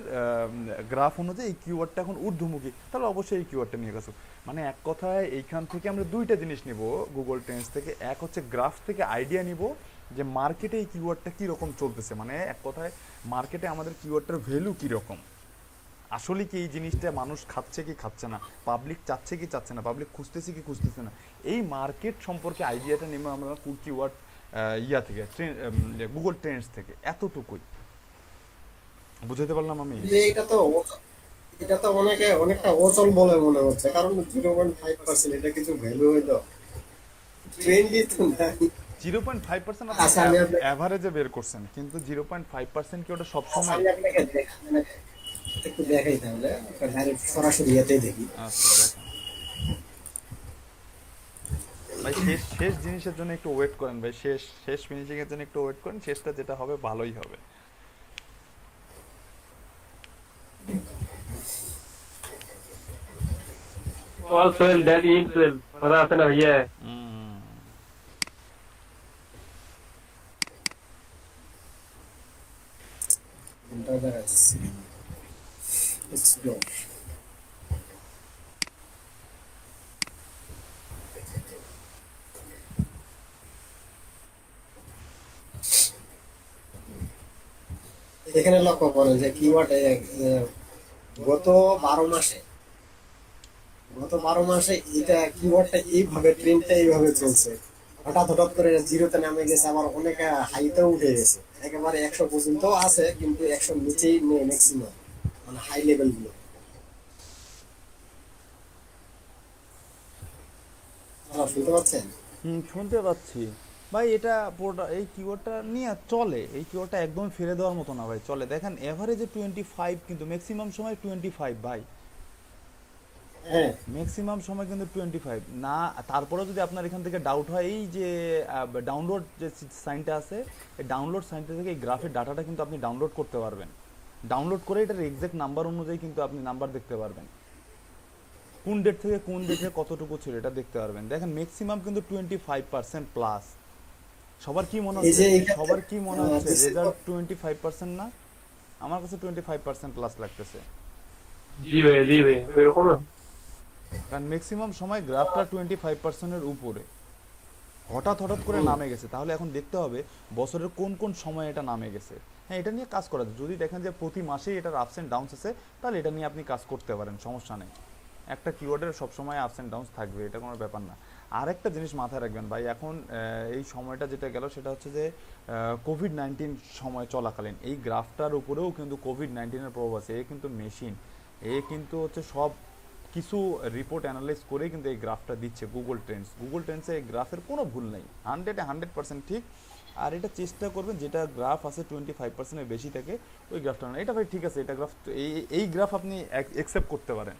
গ্রাফ অনুযায়ী এই কিওয়ার্ডটা এখন ঊর্ধ্বমুখী, তাহলে অবশ্যই এই কিওয়ার্ডটা নিয়ে কাজ করব। মানে এক কথায় এইখান থেকে আমরা দুইটা জিনিস নিব গুগল ট্রেন্ডস থেকে, এক হচ্ছে গ্রাফ থেকে আইডিয়া নিব যে মার্কেটে এই কিওয়ার্ডটা কীরকম চলতেছে, মানে এক কথায় মার্কেটে আমাদের কিওয়ার্ডটার ভ্যালু কীরকম, আসলে কি এই জিনিসটা মানুষ খাচ্ছে কি খাচ্ছে না, পাবলিক চাচ্ছে কি চাচ্ছে না, পাবলিক খুঁজতেছে কি খুঁজতেছে না, এই মার্কেট সম্পর্কে আইডিয়াটা নেব আমরা কিওয়ার্ড থেকে গুগল ট্রেন্ডস থেকে, এতটুকুই বুঝাতে পারলাম আমি। যে এটা তো অনেকটা অচল বলে মনে হচ্ছে, কারণ 0.5% এটা কিছু ভ্যালু হইলো, ট্রেন্ডই তো নাই। 0.5% আচ্ছা, আমি আপনাকে- অ্যাভারেজে বের করছেন, কিন্তু 0.5% কি ওটা সবসময়? আমি আপনাকে একটু দেখাই, তাহলে ডাইরেক্ট সরাসরি ইয়েতেই দেখি। আচ্ছা দেখেন ভাই, শেষ জিনিসের জন্য একটু ওয়েট করেন ভাই, শেষ ফিনিশিং এর জন্য একটু ওয়েট করেন, শেষটা যেটা হবে ভালোই হবে। All Soyel that in Soyel, কথা আছে না ভাইয়া? কোনটা দেখাচ্ছি? এক্সপ্লোর। এখানে লক্ষ্য করেন যে কিওয়ার্ড গত 12 মাসে এটা কিওয়ার্ডটা এইভাবে ট্রেন্ডটা এইভাবে চলছে, হঠাৎ করে জিরোতে নামে গেছে, আবার অনেক হাইতেও উঠে গেছে, একেবারে 100 পর্যন্ত আছে, কিন্তু 100 নিচেই নেই ম্যাক্সিমাম, মানে হাই লেভেল গুলো। শুনতে পাচ্ছেন? শুনতে পাচ্ছি ভাই, এটা এই কিওয়ার্ডটা নিয়ে চলে, এই কিওয়ার্ডটা একদম ফেলে দেওয়ার মতো না ভাই, চলে। দেখেন এভারেজে 25, কিন্তু ম্যাক্সিমাম সময় 25 ভাই, হ্যাঁ ম্যাক্সিমাম সময় কিন্তু 25 না। তারপরেও যদি আপনার এখান থেকে ডাউট হয়, এই যে ডাউনলোড যে সাইনটা আছে, এই ডাউনলোড সাইনটা থেকে এই গ্রাফের ডাটাটা কিন্তু আপনি ডাউনলোড করতে পারবেন। ডাউনলোড করে এটার এক্সাক্ট নাম্বার অনুযায়ী কিন্তু আপনি নাম্বার দেখতে পারবেন, কোন ডেট থেকে কোন ডেটে কতটুকু ছিল এটা দেখতে পারবেন। দেখেন ম্যাক্সিমাম কিন্তু 25% প্লাস। সবার কি মনে এই হচ্ছে, যে এখানে সবার কি মনে হচ্ছে ডিসেম্বর রেজাল্ট 25% না? আমার কাছে 25% প্লাস লাগতেছে, জি ভাই, জি ভাই, এরকম না। কারণ ম্যাক্সিমাম সময় গ্রাফটা 25%-এর উপরে হঠাৎ হঠাৎ করে নামে গেছে। তাহলে এখন দেখতে হবে বছরের কোন কোন সময় এটা নামে গেছে। হ্যাঁ, এটা নিয়ে কাজ করা যায়। যদি দেখেন যে প্রতি মাসেই এটার আপস অ্যান্ড ডাউনস আছে, তাহলে এটা নিয়ে আপনি কাজ করতে পারেন, সমস্যা নেই। একটা কিওয়ার্ডের সবসময় আপস অ্যান্ড ডাউনস থাকবে, এটা কোনো ব্যাপার না। আর একটা জিনিস মাথায় রাখবেন ভাই, এখন এই সময়টা যেটা গেল সেটা হচ্ছে যে কোভিড-19 সময় চলাকালীন এই গ্রাফটার উপরেও কিন্তু কোভিড-19-এর প্রভাব আছে। এ কিন্তু মেশিন, এ কিন্তু হচ্ছে সব কিছু রিপোর্ট অ্যানালাইজ করে কিন্তু এই গ্রাফটা দিচ্ছে গুগল ট্রেন্ডস। গুগল ট্রেন্ডসে এই গ্রাফের কোনো ভুল নেই, 100% ঠিক। আর এটা চেষ্টা করবেন যেটা গ্রাফ আছে 25%-এর বেশি থাকে ওই গ্রাফটা না। এটা ভাই ঠিক আছে, এটা গ্রাফ, এই গ্রাফ আপনি অ্যাকসেপ্ট করতে পারেন,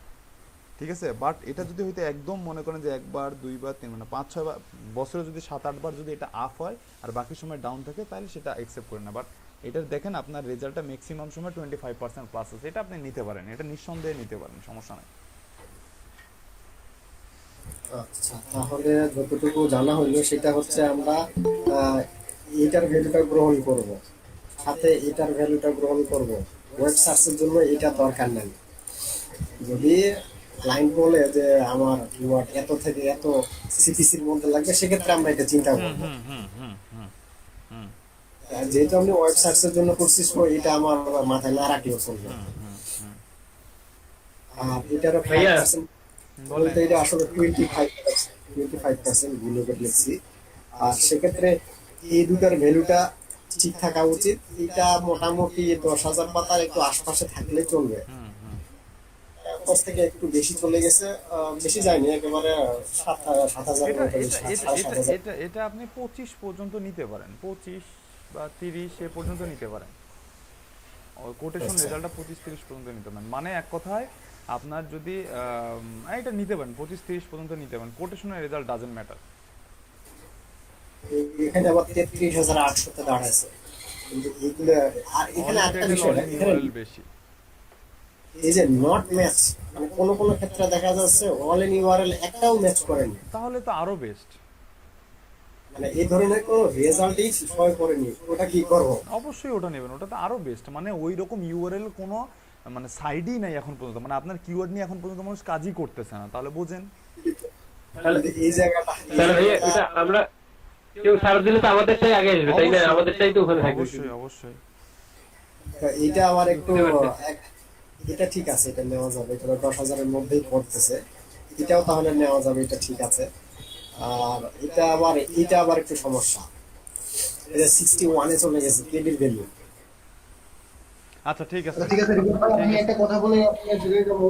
ঠিক আছে। বাট এটা যদি হয়তো একদম মনে করেন যে একবার দুইবার তিন মানে 5-6 বার বছরে যদি 7-8 বার যদি এটা আপ হয় আর বাকি সময় ডাউন থাকে, তাহলে সেটা অ্যাকসেপ্ট করেন না। বাট এটা দেখেন আপনার রেজাল্টটা ম্যাক্সিমাম সময় 25% প্লাস আছে, এটা আপনি নিতে পারেন, এটা নিঃসন্দেহে নিতে পারেন, সমস্যা নেই। আচ্ছা, তাহলে যতটুকু জানা হলো সেটা হচ্ছে আমরা আহ, এটার ভ্যালুটা গ্রহণ করব, সাথে এটার ভ্যালুটা গ্রহণ করব। ওয়েব সার্চের জন্য এটা দরকার নেই। যদি ক্লায়েন্ট বলে যে আমার কিওয়ার্ড এত থেকে এত সিপিসির মধ্যে লাগবে, সেক্ষেত্রে আমরা এটা চিন্তা করব। আর যেহেতু আমি ওয়েব সার্চের জন্য করছি, so এটা আমার মাথায় না রাখলেও চলবে। আর এটারও ভাইয়া, 5% বলতে এটা আসলে 25% ভুলকে লিখছি। আর সেক্ষেত্রে এই দুটার ভ্যালুটা ঠিক থাকা উচিত। এটা মোটামুটি 10,000 পাতার একটু আশপাশে থাকলে চলবে। 10 থেকে একটু বেশি চলে গেছে, বেশি যায়নি, একেবারে 7,000 এটা মতো, এটা এটা 7,500। এটা আপনি 25 পর্যন্ত নিতে পারেন, 25 বা 30 এ পর্যন্ত নিতে পারেন। কোটেশন আচ্ছা। রেজাল্টটা 25-30 পর্যন্ত নিতে পারেন, মানে এক কথায় আপনার যদি এটা নিতে পারেন 25-30 পর্যন্ত নিতে পারেন। কোটেশনের রেজাল্ট ডাজেন্ট ম্যাটার। এখানে আবার 33,800 তে দাঁড়াইছে। কিন্তু এইগুলো, আর এখানে অল ইন একটা টাইটেল, বিষয় অল ইন এখানে ইউআরএল বেশি। এই যে নট ম্যাচ, মানে কোনো কোনো ক্ষেত্রে দেখা যাচ্ছে অল ইন ইউআরএল একটাও ম্যাচ করেনি। তাহলে তো আরো বেস্ট। মানে এই ধরনের কোনো রেজাল্টই ছয় করেনি, ওটা কি করব? অবশ্যই ওটা নেবেন, ওটা তো আরো বেস্ট। মানে ওই রকম ইউআরএল কোনো মানে সাইডই নাই এখন পর্যন্ত, মানে আপনার কিওয়ার্ড নিয়ে এখন পর্যন্ত মানুষ কাজই করতেছে না, তাহলে বুঝেন। তাহলে কিন্তু এই জায়গাটা তাহলে ভাইয়া, এটা আমরা কেউ সার্চ দিলে তো আমাদের চাই আগে আসবে, তাই না? অবশ্যই, আমাদের চাই তো ওখানে থাকবে। অবশ্যই অবশ্যই। এটা আবার একটু বুঝতে পারছি। এটা ঠিক আছে, এটা নেওয়া যাবে, এটা 10,000-এর মধ্যেই পড়তেছে। এটাও তাহলে নেওয়া যাবে, এটা ঠিক আছে। আর এটা আবার একটু সমস্যা, এটা 61-এ চলে গেছে কেডির ভ্যালু। আচ্ছা ঠিক আছে, ঠিক আছে রিপোর্ট ভাই, আমি ঠিক আছে। একটা কথা বলে আপনাকে জুড়ে দেবো।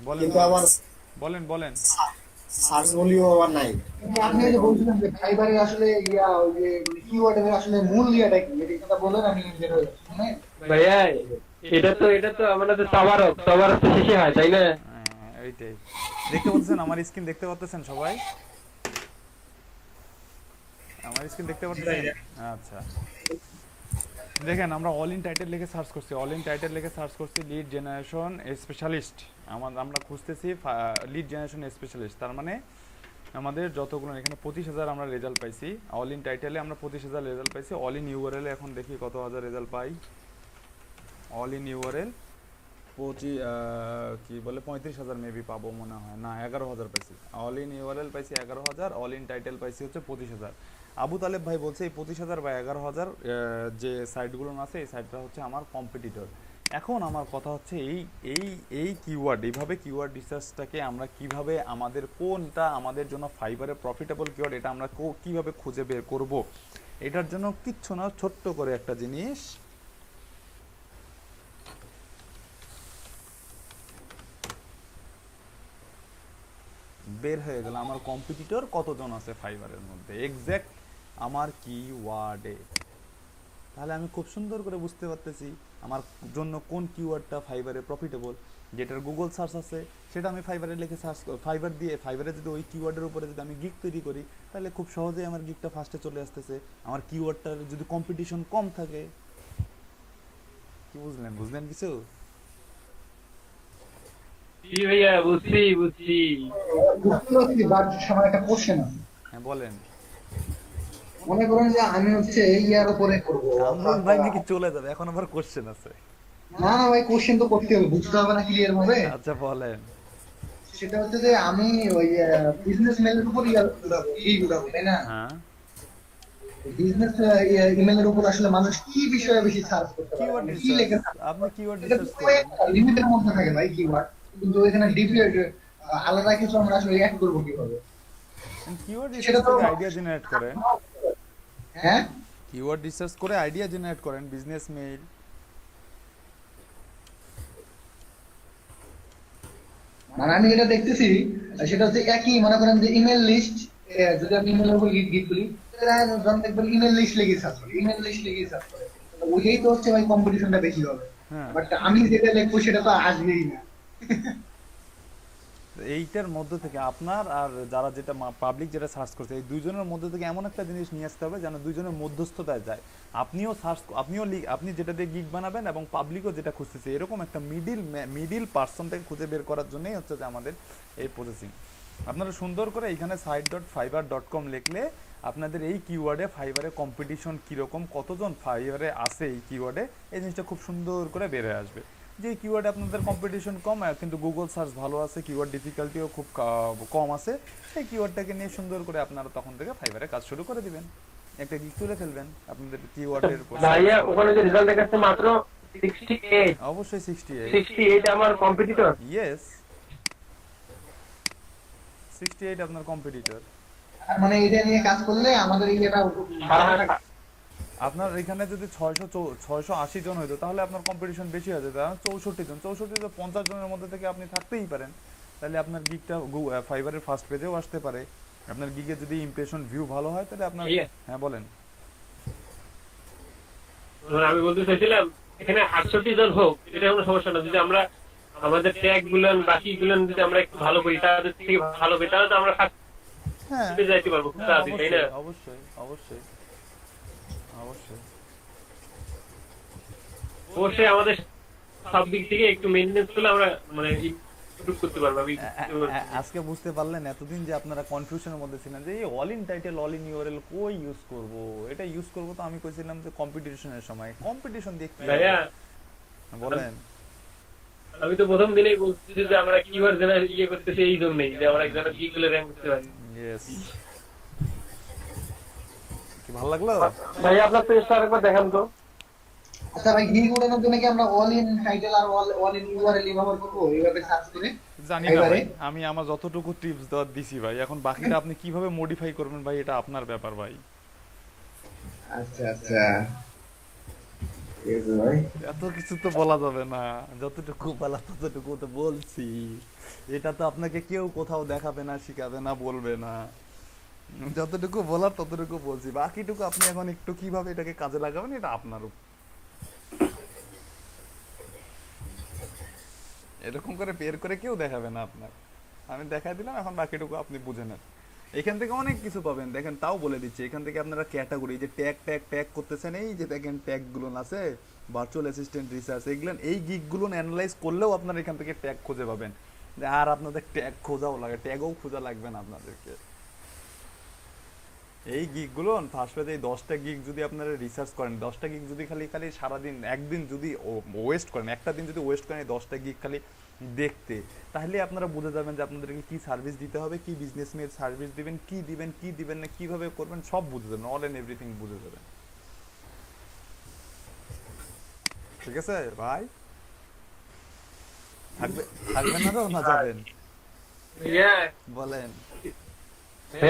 বলেন কিন্তু আবার বলেন বলেন। সার্চ ভ্যালু আবার নাই। কিন্তু আপনি যে বলছিলেন যে ফাইবারের আসলে ওই যে কিওয়ার্ডের আসলে মূল ইয়াটা কি, এটা কথা বলেন, আমি বের হয়ে যাচ্ছি, মানে ভাইয়া, এটা তো আমাদের সবার তো শেষে হয়, তাই না? এইটাই দেখতে পাচ্ছেন, আমার স্ক্রিন দেখতে পাচ্ছেন সবাই? আমার স্ক্রিন দেখতে পাচ্ছেন? আচ্ছা, দেখেন আমরা অল ইন টাইটেল লিখে সার্চ করছি, অল ইন টাইটেল লিখে সার্চ করছি লিড জেনারেশন স্পেশালিস্ট। আমরা খুঁজতেছি লিড জেনারেশন স্পেশালিস্ট, তার মানে আমাদের যতগুলো এখানে 25,000 আমরা রেজাল্ট পাইছি। অল ইন টাইটেলে আমরা 25,000 রেজাল্ট পাইছি। অল ইন ইউআরএল এখন দেখি কত হাজার result pi. All in URL কি বলে 35,000 মেবি পাবো মনে হয়, না 11,000 পাইছি। অল ইন ইউআরএল পাইছি 11,000, অল ইন টাইটেল পাইছি হচ্ছে 25,000। আবু তালেব ভাই বলছে এই 25,000 বা 11,000 যে সাইটগুলো আছে, এই সাইটটা হচ্ছে আমার কম্পিটিটর। এখন আমার কথা হচ্ছে এই কিওয়ার্ড, এইভাবে কিওয়ার্ড রিসার্চটাকে আমরা কিভাবে আমাদের কোনটা আমাদের জন্য ফাইবারে প্রফিটেবল কিওয়ার্ড, এটা আমরা কিভাবে খুঁজে বের করব। এটার জন্য কিচ্ছু না, ছোট্ট করে একটা জিনিস, বের হয়ে গেল আমার কম্পিটিটর কতজন আছে ফাইবারের মধ্যে এক্স্যাক্ট আমার কিওয়ার্ডে। তাহলে আমি খুব সুন্দর করে বুঝতে পারতেছি আমার জন্য কোন কিওয়ার্ডটা ফাইবারে প্রফিটেবল, যেটার গুগল সার্চ আছে সেটা আমি ফাইবারে লিখে সার্চ ফাইবার দিয়ে ফাইবারে যদি ওই কিওয়ার্ডের উপরে যদি আমি গিগ তৈরি করি তাহলে খুব সহজেই আমার গিগটা ফার্স্টে চলে আসতেছে। আমার কিওয়ার্ডটার যদি কম্পিটিশন কম থাকে, কি বুঝলেন, বুঝলেন কিছু? জি ভাইয়া, বুঝছি বুঝছি। বুঝতে পারছি, বাট আমার একটা কোশ্চেন আছে। হ্যাঁ বলেন। মনে করেন যে আমি হচ্ছে ইয়ার উপরে করবো, কামরুল ভাই নাকি চলে যাবে, এখন আবার কোশ্চেন আছে। না না ভাই, কোশ্চেন তো করতে হবে, বুঝতে হবে না ক্লিয়ার ভাবে। আচ্ছা বলেন। সেটা হচ্ছে যে আমি ওই বিজনেস মেলের উপর উঠাবো, তাই না? হ্যাঁ, বিজনেস ইমেলের উপর আসলে মানুষ কি বিষয়ে বেশি সার্চ করতে পারে, কিওয়ার্ড মানে কি লেখা রিসার্চ, আপনি কিওয়ার্ড এটা রিসার্চ তো করেন। লিমিটের মধ্যে থাকে ভাই কিওয়ার্ড, কিন্তু এখানে ডিপলি আলাদা কিছু আমরা আসলে অ্যাড করবো কিভাবে? কিওয়ার্ড সেটা রিসার্চ তো করে আইডিয়া জেনারেট করেন, হ্যাঁ, কিওয়ার্ড রিসার্চ করে আইডিয়া জেনারেট করেন, বিজনেস মেইল। মানে আমি যেটা দেখতেছি সেটা হচ্ছে একই, মনে করেন যে ইমেল লিস্ট, যদি আমি ইমেলের উপর গিট করি যখন দেখবেন ইমেল লিস্ট লেগে সার্চ করে, ইমেল লিস্ট লেগে সার্চ করে, ওইটাই তো হচ্ছে ভাই কম্পিটিশনটা বেশি হবে। হ্যাঁ, বাট আমি যেটা লিখবো সেটা তো আসবেই না। এইটার মধ্যে থেকে আপনার আর যারা যেটা পাবলিক যেটা সার্চ করছে এই দুইজনের মধ্যে থেকে এমন একটা জিনিস নিয়ে আসতে হবে যেন দুইজনের মধ্যস্থতায় যায়। আপনিও সার্চ, আপনি যেটা দিয়ে গিগ বানাবেন এবং পাবলিকও যেটা খুঁজতেছে, এরকম একটা মিডিল পার্সনটাকে খুঁজে বের করার জন্যই হচ্ছে যে আমাদের এই প্রসেসিং। আপনারা সুন্দর করে এখানে site.fiverr.com লিখলে আপনাদের এই কিওয়ার্ডে ফাইবারে কম্পিটিশন কীরকম, কতজন ফাইবারে আছে এই কিওয়ার্ডে, এই জিনিসটা খুব সুন্দর করে বের হয়ে আসবে। যে কিওয়ার্ডে আপনাদের কম্পিটিশন কম কিন্তু গুগল সার্চ ভালো আছে, কিওয়ার্ড ডিফিকাল্টিও খুব কম আছে, সেই কিওয়ার্ডটাকে নিয়ে সুন্দর করে আপনারা তখন থেকে ফাইবারে কাজ শুরু করে দিবেন, একটা গিগ তুলে ফেলবেন আপনাদের কিওয়ার্ডের উপর। ভাইয়া ওখানে যে রেজাল্ট দেখাচ্ছে মাত্র 68, অবশ্যই 68। 68 আমার কম্পিটিটর। ইয়েস, 68 আপনার কম্পিটিটর। আর মানে এটা নিয়ে কাজ করলে আমাদের ইয়েটা আপনার এখানে যদি 680 জন হইতো তাহলে আপনার কম্পিটিশন বেশি হয়ে যেত, 64 জন, 50 জনের মধ্যে থেকে আপনি থাকতেই পারেন, তাহলে আপনার গিগটা ফাইবারের ফার্স্ট পেজেও আসতে পারে। আপনার গিগে যদি ইমপ্রেশন ভিউ ভালো হয় তাহলে আপনার, হ্যাঁ বলেন। আমি বলতে চাইছিলাম এখানে 68 জন হোক, এটা কোনো সমস্যা না, যদি আমরা আমাদের ট্যাগ গুলো বাকি গুলো যদি আমরা একটু ভালো করি, তাদের থেকে ভালো করি, তাহলে তো আমরা হ্যাঁ, যাইতে পারবো, খুব তাড়াতাড়ি, তাই না? অবশ্যই অবশ্যই অবশ্যই অবশ্যই আমাদের সব দিক থেকে একটু মেইনটেনেন্স করলে আমরা মানে ইমপ্রুভ করতে পারবো। আজকে বুঝতে পারলেন এতদিন যে আপনারা কনফিউশনের মধ্যে ছিলেন যে এই all in title all in URL কই ইউজ করব, এটা ইউজ করব তো আমি কইছিলাম যে কম্পিটিশনের সময়, কম্পিটিশন দেখতে ভাইয়া বলেন। আমি তো প্রথম দিনেই বলছি যে আমরা কিওয়ার্ড জেনারেট ইয়ে করতেছি এই জন্যই যে আমরা একজন কি গুলো র‍্যাঙ্ক করতে পারি। ইয়েস, কি ভালো লাগলো ভাই আপনার পেজটা আরেকবার দেখান তো। আচ্ছা ভাই, গিগ উড়ানোর জন্য কি আমরা অল ইন টাইটেল আর অল ইন ইউআরএল ব্যবহার করবো এইভাবে সার্চ করে? জানি না ভাই, আমি আমার যতটুকু টিপস দেওয়ার দিছি ভাই, এখন বাকিটা আপনি কিভাবে মডিফাই করবেন ভাই এটা আপনার ব্যাপার ভাই। আচ্ছা আচ্ছা, ভাই এত কিছু তো বলা যাবে না, যতটুকু বলা ততটুকু তো বলছি, এটা তো আপনাকে কেউ কোথাও দেখাবে না, শিখাবে না, বলবে না, যতটুকু বলার ততটুকু বলছি, বাকিটুকু আপনি এখন একটু কিভাবে এটাকে কাজে লাগাবেন এটা আপনার উপর। এরকম করে বের করে কেউ দেখাবে না আপনার, আমি দেখাই দিলাম, এখন বাকিটুকু আপনি বুঝে নেন। এখান থেকে অনেক কিছু পাবেন, দেখেন তাও বলে দিচ্ছি, এখান থেকে আপনারা ক্যাটাগরি যে ট্যাগ ট্যাগ ট্যাগ করতেছেন, এই যে দেখেন ট্যাগগুলো আছে, ভার্চুয়াল অ্যাসিস্ট্যান্ট রিসার্চ, এগুলো এই গিগগুলো অ্যানালাইজ করলেও আপনারা এখান থেকে ট্যাগ খুঁজে পাবেন, আর আপনাদের ট্যাগ খোঁজাও লাগে, ট্যাগও খোঁজা লাগবে না আপনাদেরকে। এই গিগগুলো ফার্স্ট পেজে এই 10টা গিগ যদি আপনারা রিসার্চ করেন, 10টা গিগ যদি খালি খালি সারাদিন একদিন যদি ওয়েস্ট করেন, একটা দিন যদি ওয়েস্ট করেন এই 10টা গিগ খালি দেখতে, তাহলে আপনারা বুঝে যাবেন যে আপনাদেরকে কি সার্ভিস দিতে হবে, কি বিজনেস মেড সার্ভিস দিবেন, কি দিবেন না, কিভাবে করবেন, সব বুঝে যাবেন, অল এন্ড এভরিথিং বুঝে যাবেন। ঠিক আছে ভাই, থাকবেন না তো না যাবেন বলেন।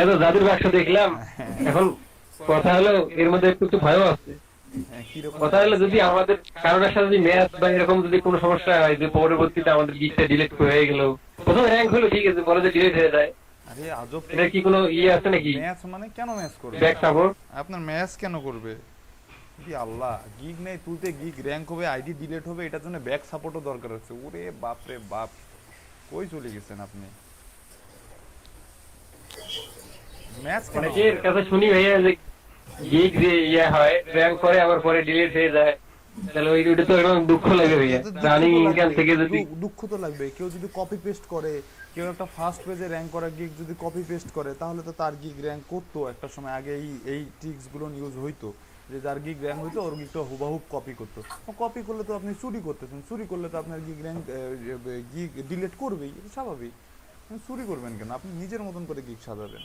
তো জাদুর বাক্স দেখলাম, এখন কথা হলো এর মধ্যে একটু ভয়ও আছে। কথা হলো যদি আমাদের কারোর সাথে যদি ম্যাচ বা এরকম যদি কোনো সমস্যা হয়, যে পরবর্তীতে আমাদের গিগটা ডিলিট হয়ে গেল, প্রথম র‍্যাঙ্ক হলো ঠিক আছে, পরে যে ডিলিট হয়ে যায়, আরে আজব, এটা কি কোনো ইয়ে আছে নাকি? ম্যাচ মানে কেন ম্যাচ করবে? ব্যাক সাপোর্ট আপনার ম্যাচ কেন করবে? কি আল্লাহ, গিগ নেই তুলতে, গিগ র্যাঙ্ক হবে, আইডি ডিলিট হবে, এটার জন্য ব্যাক সাপোর্টও দরকার আছে। ওরে বাপ রে বাপ, কই চলে গেছেন আপনি? ম্যাচ কেন অনেকের কাছে শুনি ভাইয়া যে গিগ যে ইয়ে হয় র্যাঙ্ক করে আবার পরে ডিলিট হয়ে যায়, তাহলে ওইটা তো একদম দুঃখ লাগে ভাইয়া। তো রানিং দুঃখ তো ইনকাম লাগবেই, থেকে যদি দুঃখ তো লাগবে। কেউ যদি কপি পেস্ট করে, কেউ একটা ফার্স্ট পেজে র্যাঙ্ক করা গিগ যদি কপি পেস্ট করে, তাহলে তো তার গিগ র্যাঙ্ক করতো একটা সময় আগে। এই ট্রিক্সগুলো ইউজ হইতো, যে যার গিগ র্যাঙ্ক হইতো ওর গিগটা হুবাহুব কপি করতো। কপি করলে তো আপনি চুরি করতেছেন, চুরি করলে তো আপনার গিগ র্যাঙ্ক গিগ ডিলিট করবেই, এটা স্বাভাবিক। আপনি চুরি করবেন কেন? আপনি নিজের মতন করে গিগ সাজাবেন।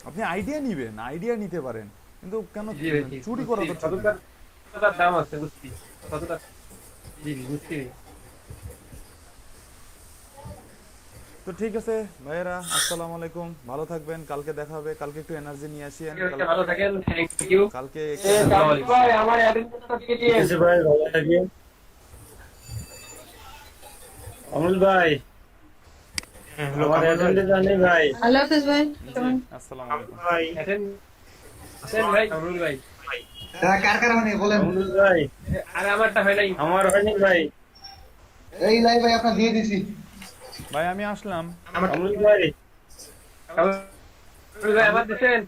আপনি আইডিয়া নিবেন, আইডিয়া নিতে পারেন, কিন্তু কেন জি ভাই, জি, চুরি করা তো ঠিক না। কতটার দাম আছে বুঝছি, কতটা, জি বুঝছি। তো ঠিক আছে ভাইয়েরা, আসসালামু আলাইকুম, ভালো থাকবেন, কালকে দেখা হবে। কালকে একটু এনার্জি নিয়ে আসিয়েন, ভালো থাকেন, থ্যাংক ইউ। কালকে ভাই আমার অ্যাটেন্ডেন্সটা দিয়ে দিয়েন। ভাই ভালো থাকবেন। অমল ভাই, আমার অ্যাটেন্ডেন্স জানি ভাই। আল্লাহ হাফেজ ভাই। আসসালামু আলাইকুম। ভাই আছেন ভাই আমরুল ভাই? কার কার মানে বলেন? অমল ভাই, আরে আমারটা হয় নাই। আমার হয়নি ভাই। এই লাইভ ভাই আপনার দিয়ে দিছি। ভাই আমি আসলাম। অমল ভাই, আমরুল ভাই আমার দিছেন?